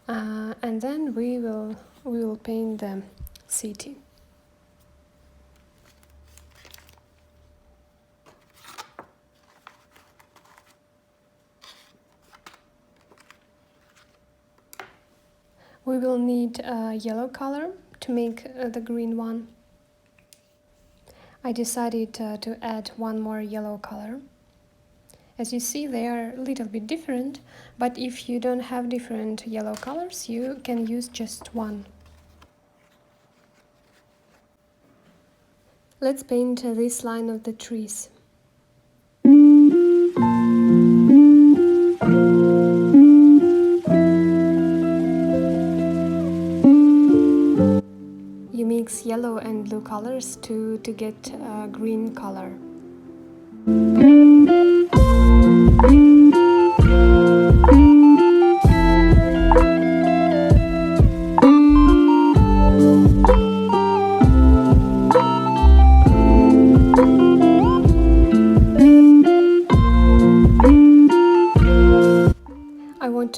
and then we will paint the city. We will need a yellow color to make the green one. I decided to add one more yellow color. As you see, they are a little bit different, but if you don't have different yellow colors, you can use just one. Let's paint this line of the trees. You mix yellow and blue colors to get a green color.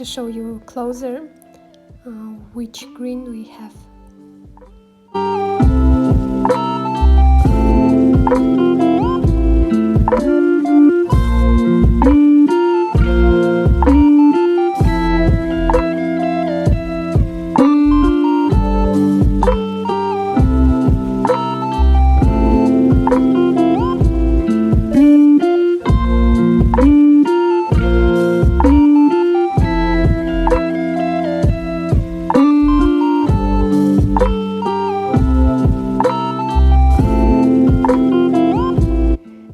to show you closer which green we have.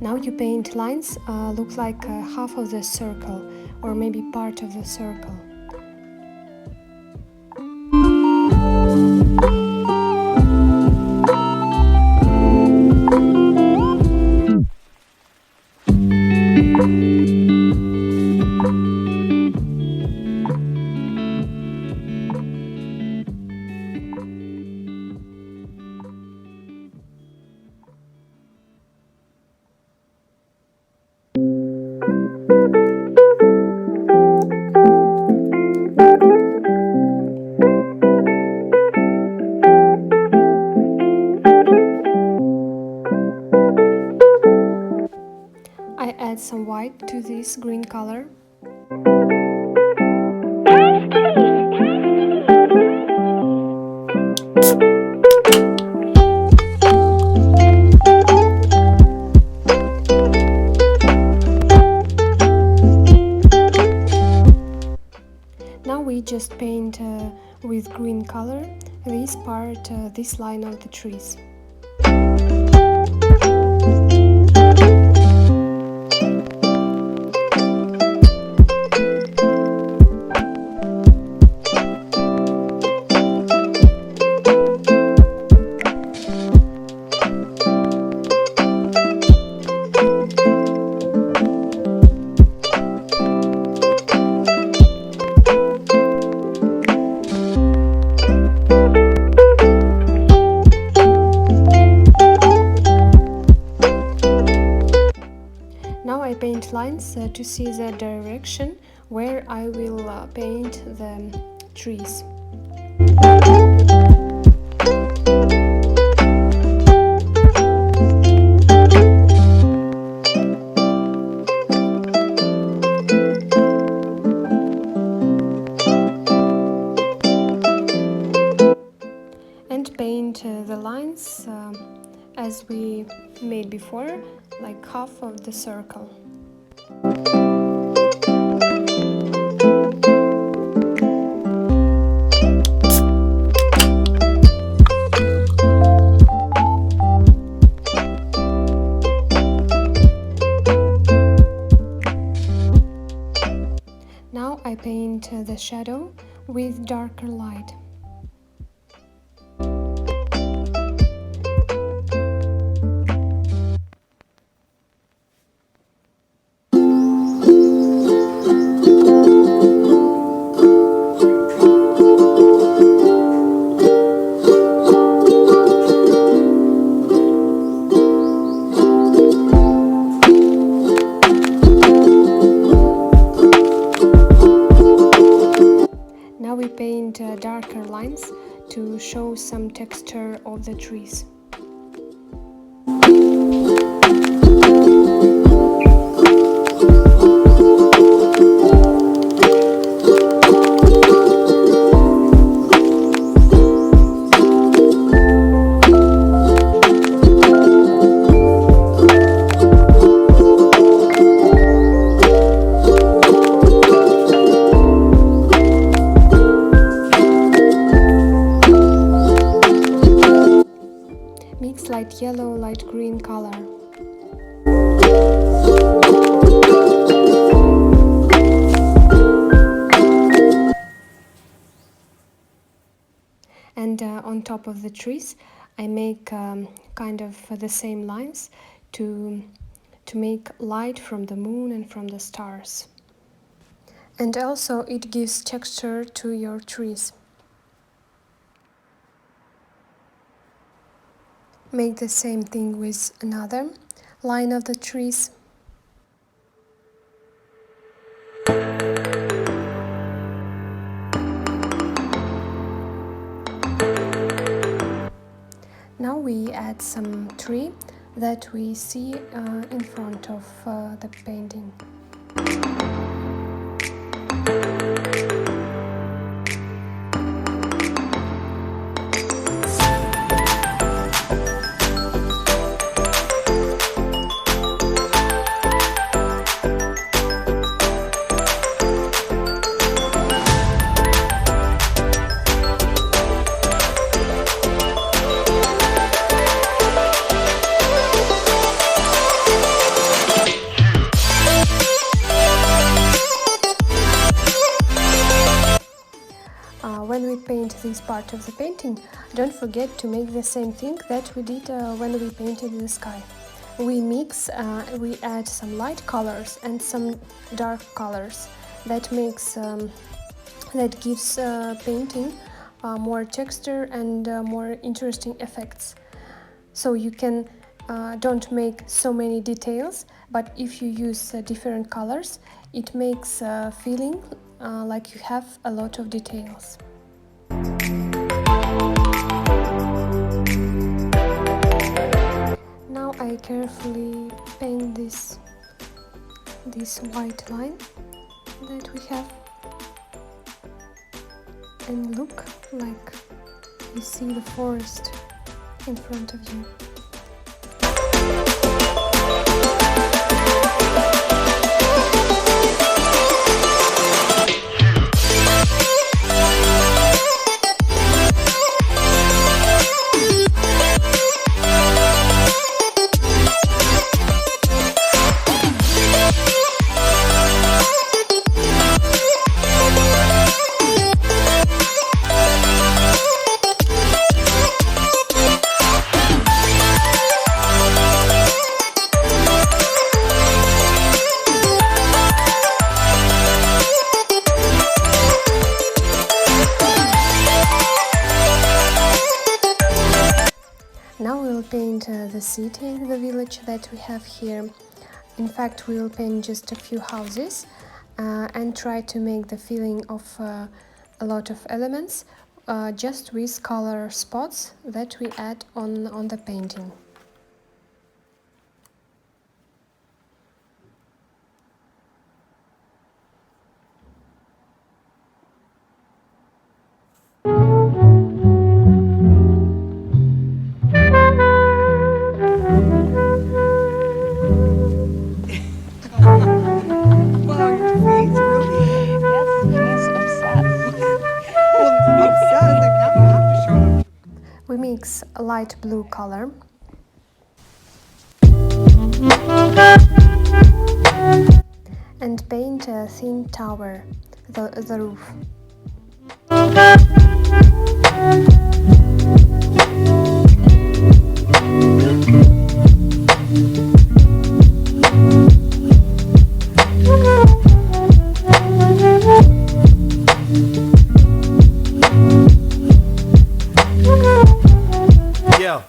Now you paint lines look like half of the circle or maybe part of the circle. I add some white to this green color. Now we just paint with green color this part, this line of the trees. Now I paint lines to see the direction where I will paint the trees. And paint the lines as we made before, like half of the circle. Now I paint the shadow with darker light. Now we paint darker lines to show some texture of the trees. Mix light yellow, light green color. And on top of the trees I make kind of the same lines to make light from the moon and from the stars. And also it gives texture to your trees. Make the same thing with another line of the trees. Now we add some tree that we see in front of the painting. When we paint this part of the painting, don't forget to make the same thing that we did when we painted the sky. We add some light colors and some dark colors. That gives painting more texture and more interesting effects. So you can don't make so many details, but if you use different colors, it makes a feeling like you have a lot of details. Now I carefully paint this white line that we have, and look like you see the forest in front of you. Now we'll paint the city, the village that we have here. In fact, we'll paint just a few houses and try to make the feeling of a lot of elements just with color spots that we add on the painting. Wow, your face really? Yes, she's obsessed. Well, obsessed. Like now you have to show them to me. We mix a light blue color and paint a thin tower, the roof. Yeah.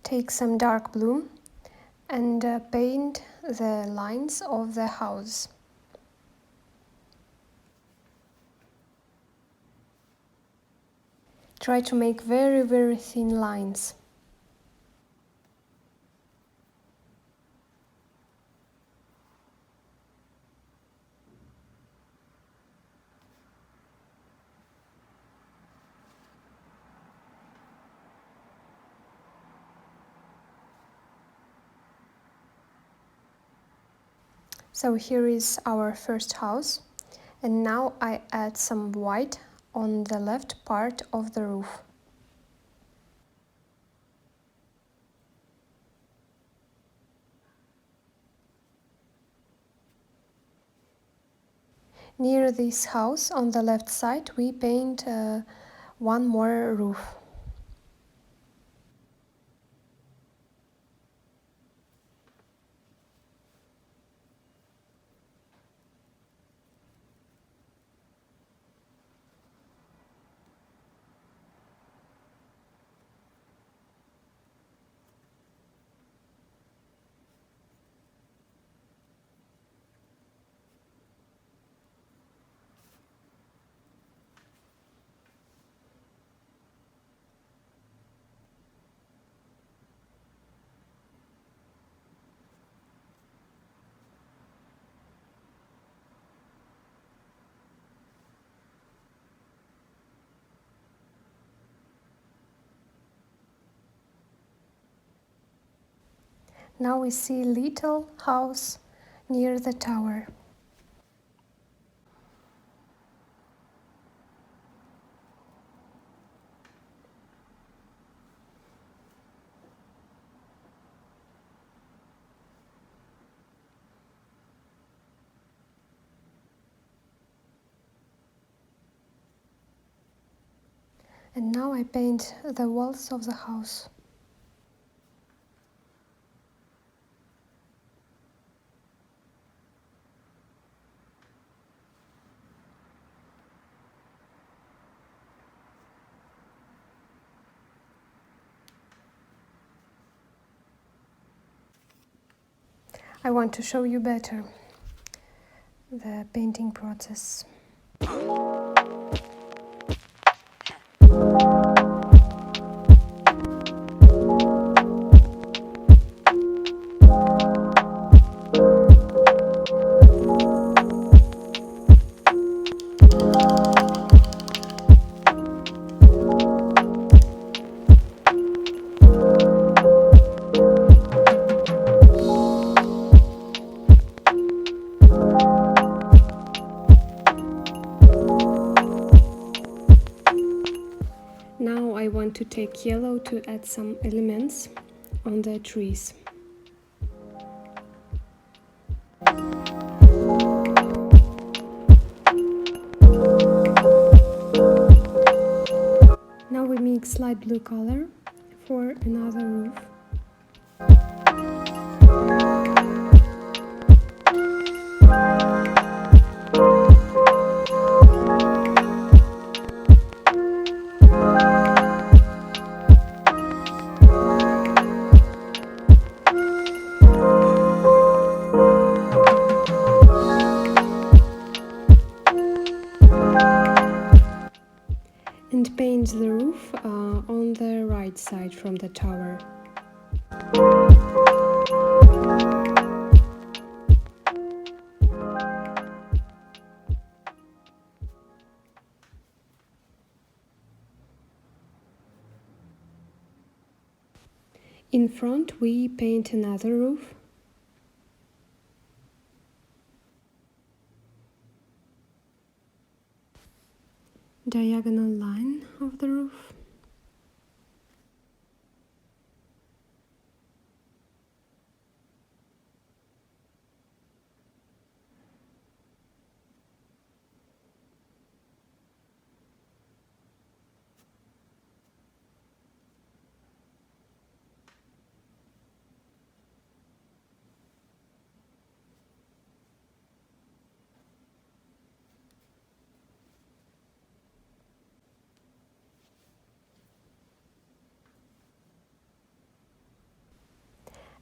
Take some dark blue and paint the lines of the house. Try to make very, very thin lines. So here is our first house, and now I add some white on the left part of the roof. Near this house on the left side we paint one more roof. Now we see little house near the tower. And now I paint the walls of the house. I want to show you better the painting process. Now I want to take yellow to add some elements on the trees. Now we mix light blue color for another roof. And paint the roof on the right side from the tower. In front we paint another roof. Diagonal line of the roof.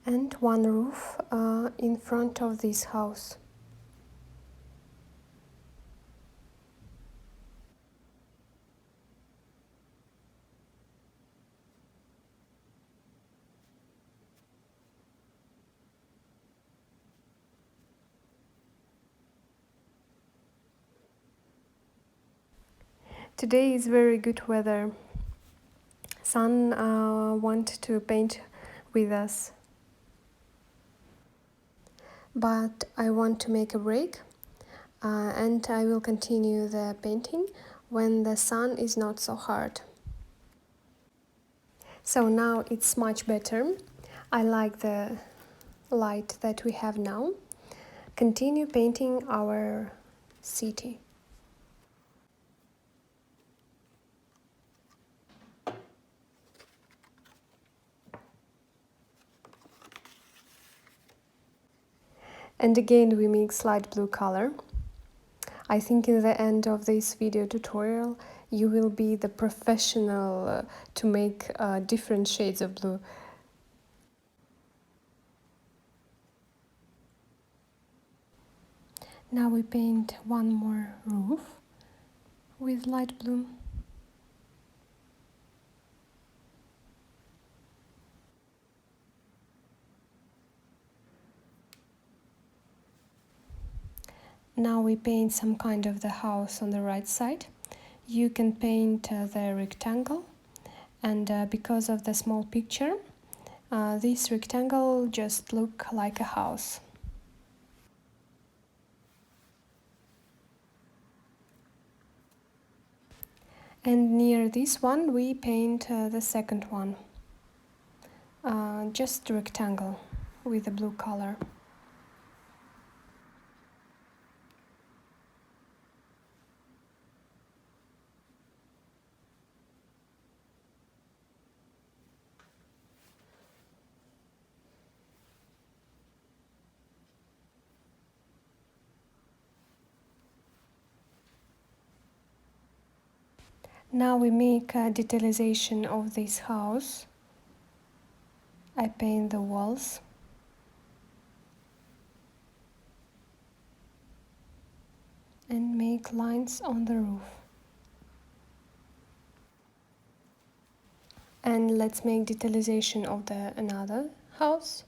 And one roof in front of this house. Today is very good weather. Sun want to paint with us. But I want to make a break and I will continue the painting when the sun is not so hard. So now it's much better. I like the light that we have now. Continue painting our city. And again we mix light blue color. I think in the end of this video tutorial you will be the professional to make different shades of blue. Now we paint one more roof with light blue. Now we paint some kind of the house on the right side. You can paint the rectangle, and because of the small picture, this rectangle just look like a house. And near this one we paint the second one, just rectangle with a blue color. Now we make a detailization of this house. I paint the walls. And make lines on the roof. And let's make detailization of the another house.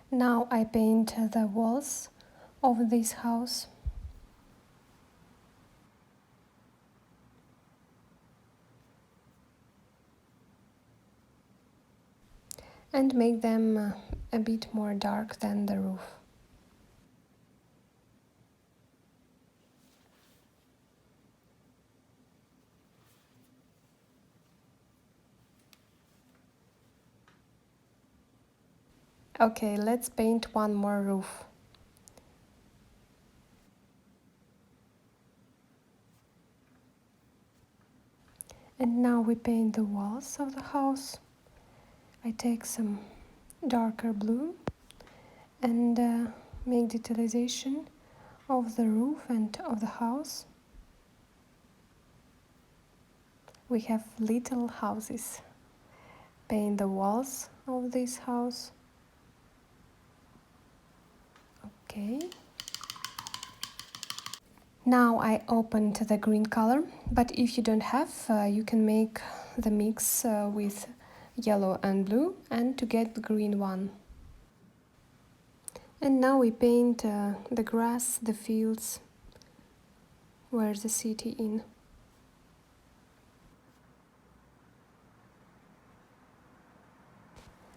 Now I paint the walls of this house. And make them a bit more dark than the roof. Okay, let's paint one more roof. And now we paint the walls of the house. I take some darker blue and make detailization of the roof and of the house. We have little houses. Paint the walls of this house. Okay. Now I opened the green color, but if you don't have, you can make the mix with yellow and blue and to get the green one. And now we paint the grass, the fields, where the city in.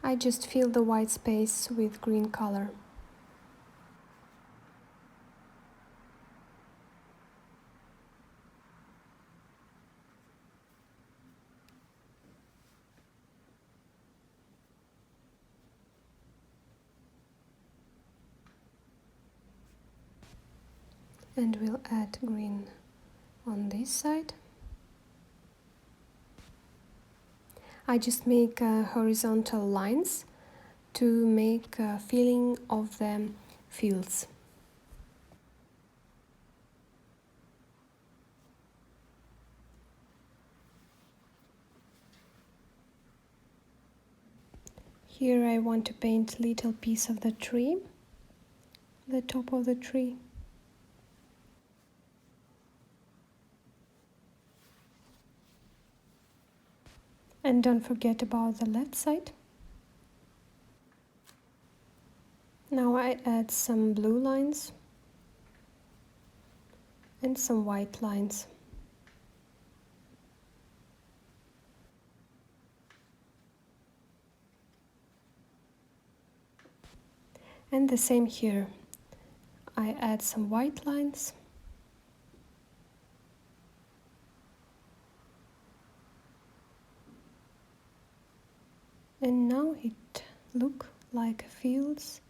I just fill the white space with green color. And we'll add green on this side. I just make horizontal lines to make a feeling of the fields. Here I want to paint little piece of the tree, the top of the tree. And don't forget about the left side. Now I add some blue lines and some white lines. And the same here. I add some white lines And now it look like fields.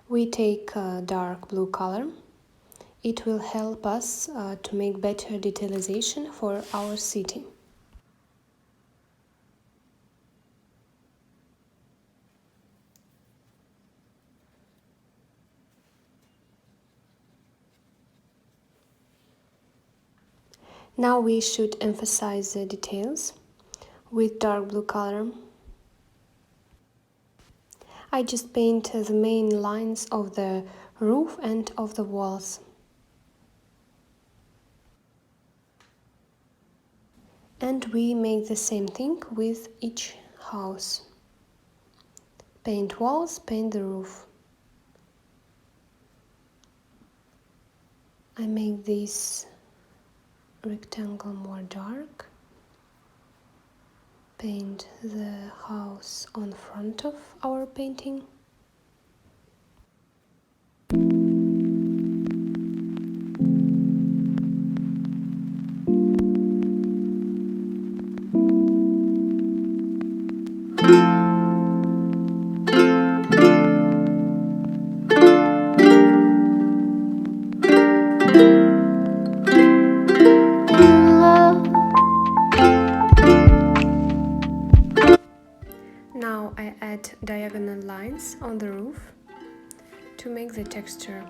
We take a dark blue color. It will help us to make better detailization for our city. Now we should emphasize the details with dark blue color. I just paint the main lines of the roof and of the walls. And we make the same thing with each house. Paint walls, paint the roof. I make this rectangle more dark. Paint the house on front of our painting. Now I add diagonal lines on the roof to make the texture.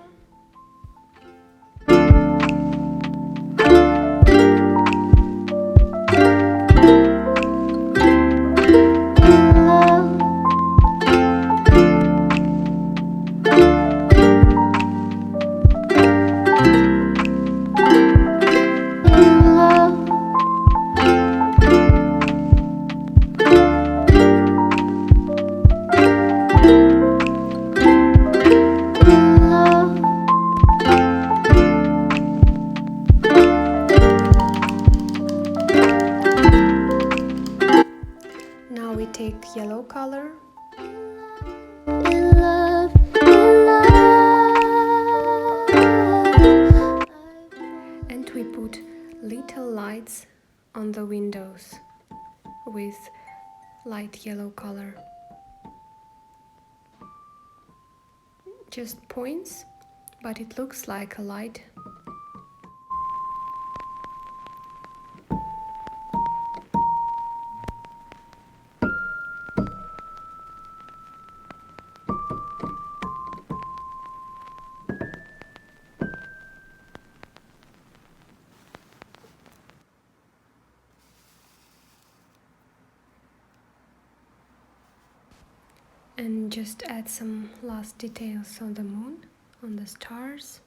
Now we take yellow color. And we put little lights on the windows with light yellow color. Just points, but it looks like a light. And just add some last details on the moon, on the stars.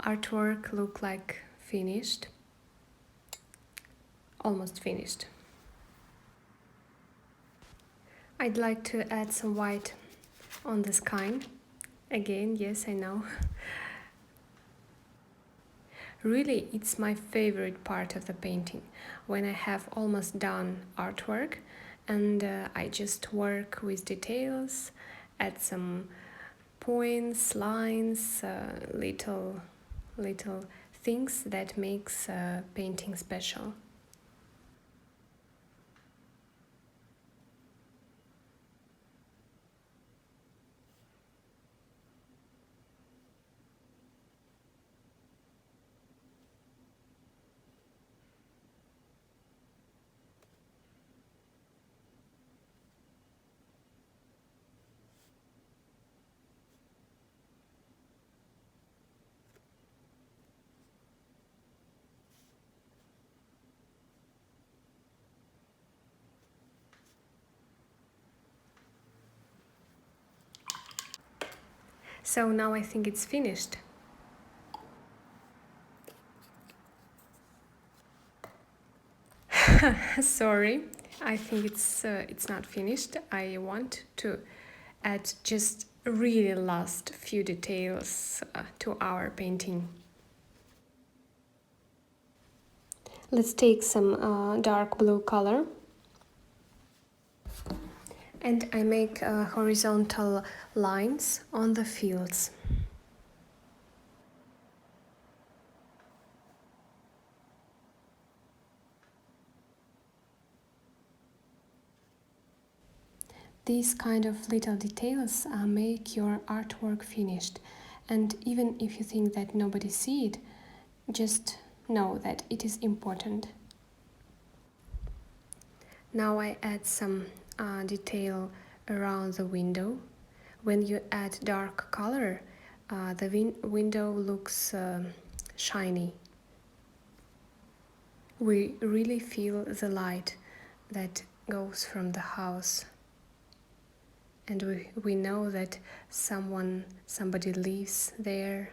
Artwork look like finished, almost finished. I'd like to add some white on the sky. Again, yes, I know. Really, it's my favorite part of the painting, when I have almost done artwork and I just work with details, add some points, lines, little things that makes painting special. So now I think it's finished. Sorry, I think it's not finished. I want to add just really last few details to our painting. Let's take some dark blue color, and I make horizontal lines on the fields. These kind of little details make your artwork finished, and even if you think that nobody see it, just know that it is important. Now I add some detail around the window. When you add dark color, the window looks shiny. We really feel the light that goes from the house. And we know that somebody lives there.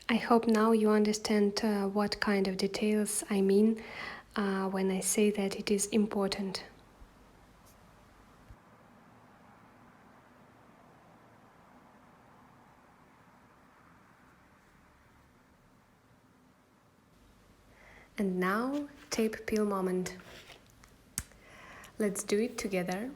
I hope now you understand what kind of details I mean when I say that it is important. And now, tape peel moment. Let's do it together.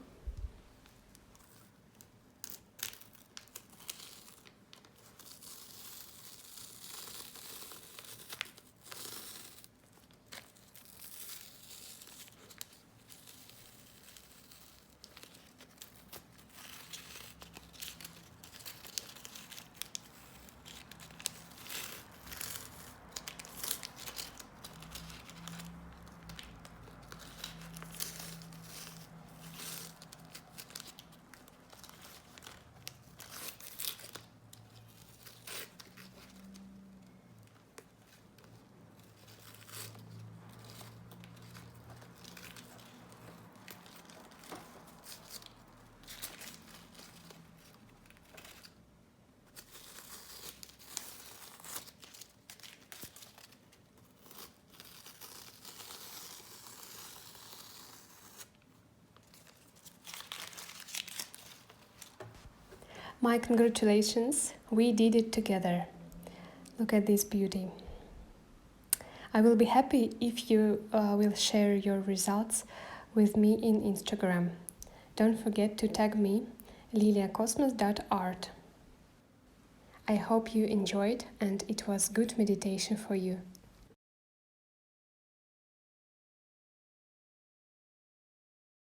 My congratulations, we did it together. Look at this beauty. I will be happy if you will share your results with me in Instagram. Don't forget to tag me, Liliyakosmos.art. I hope you enjoyed and it was good meditation for you.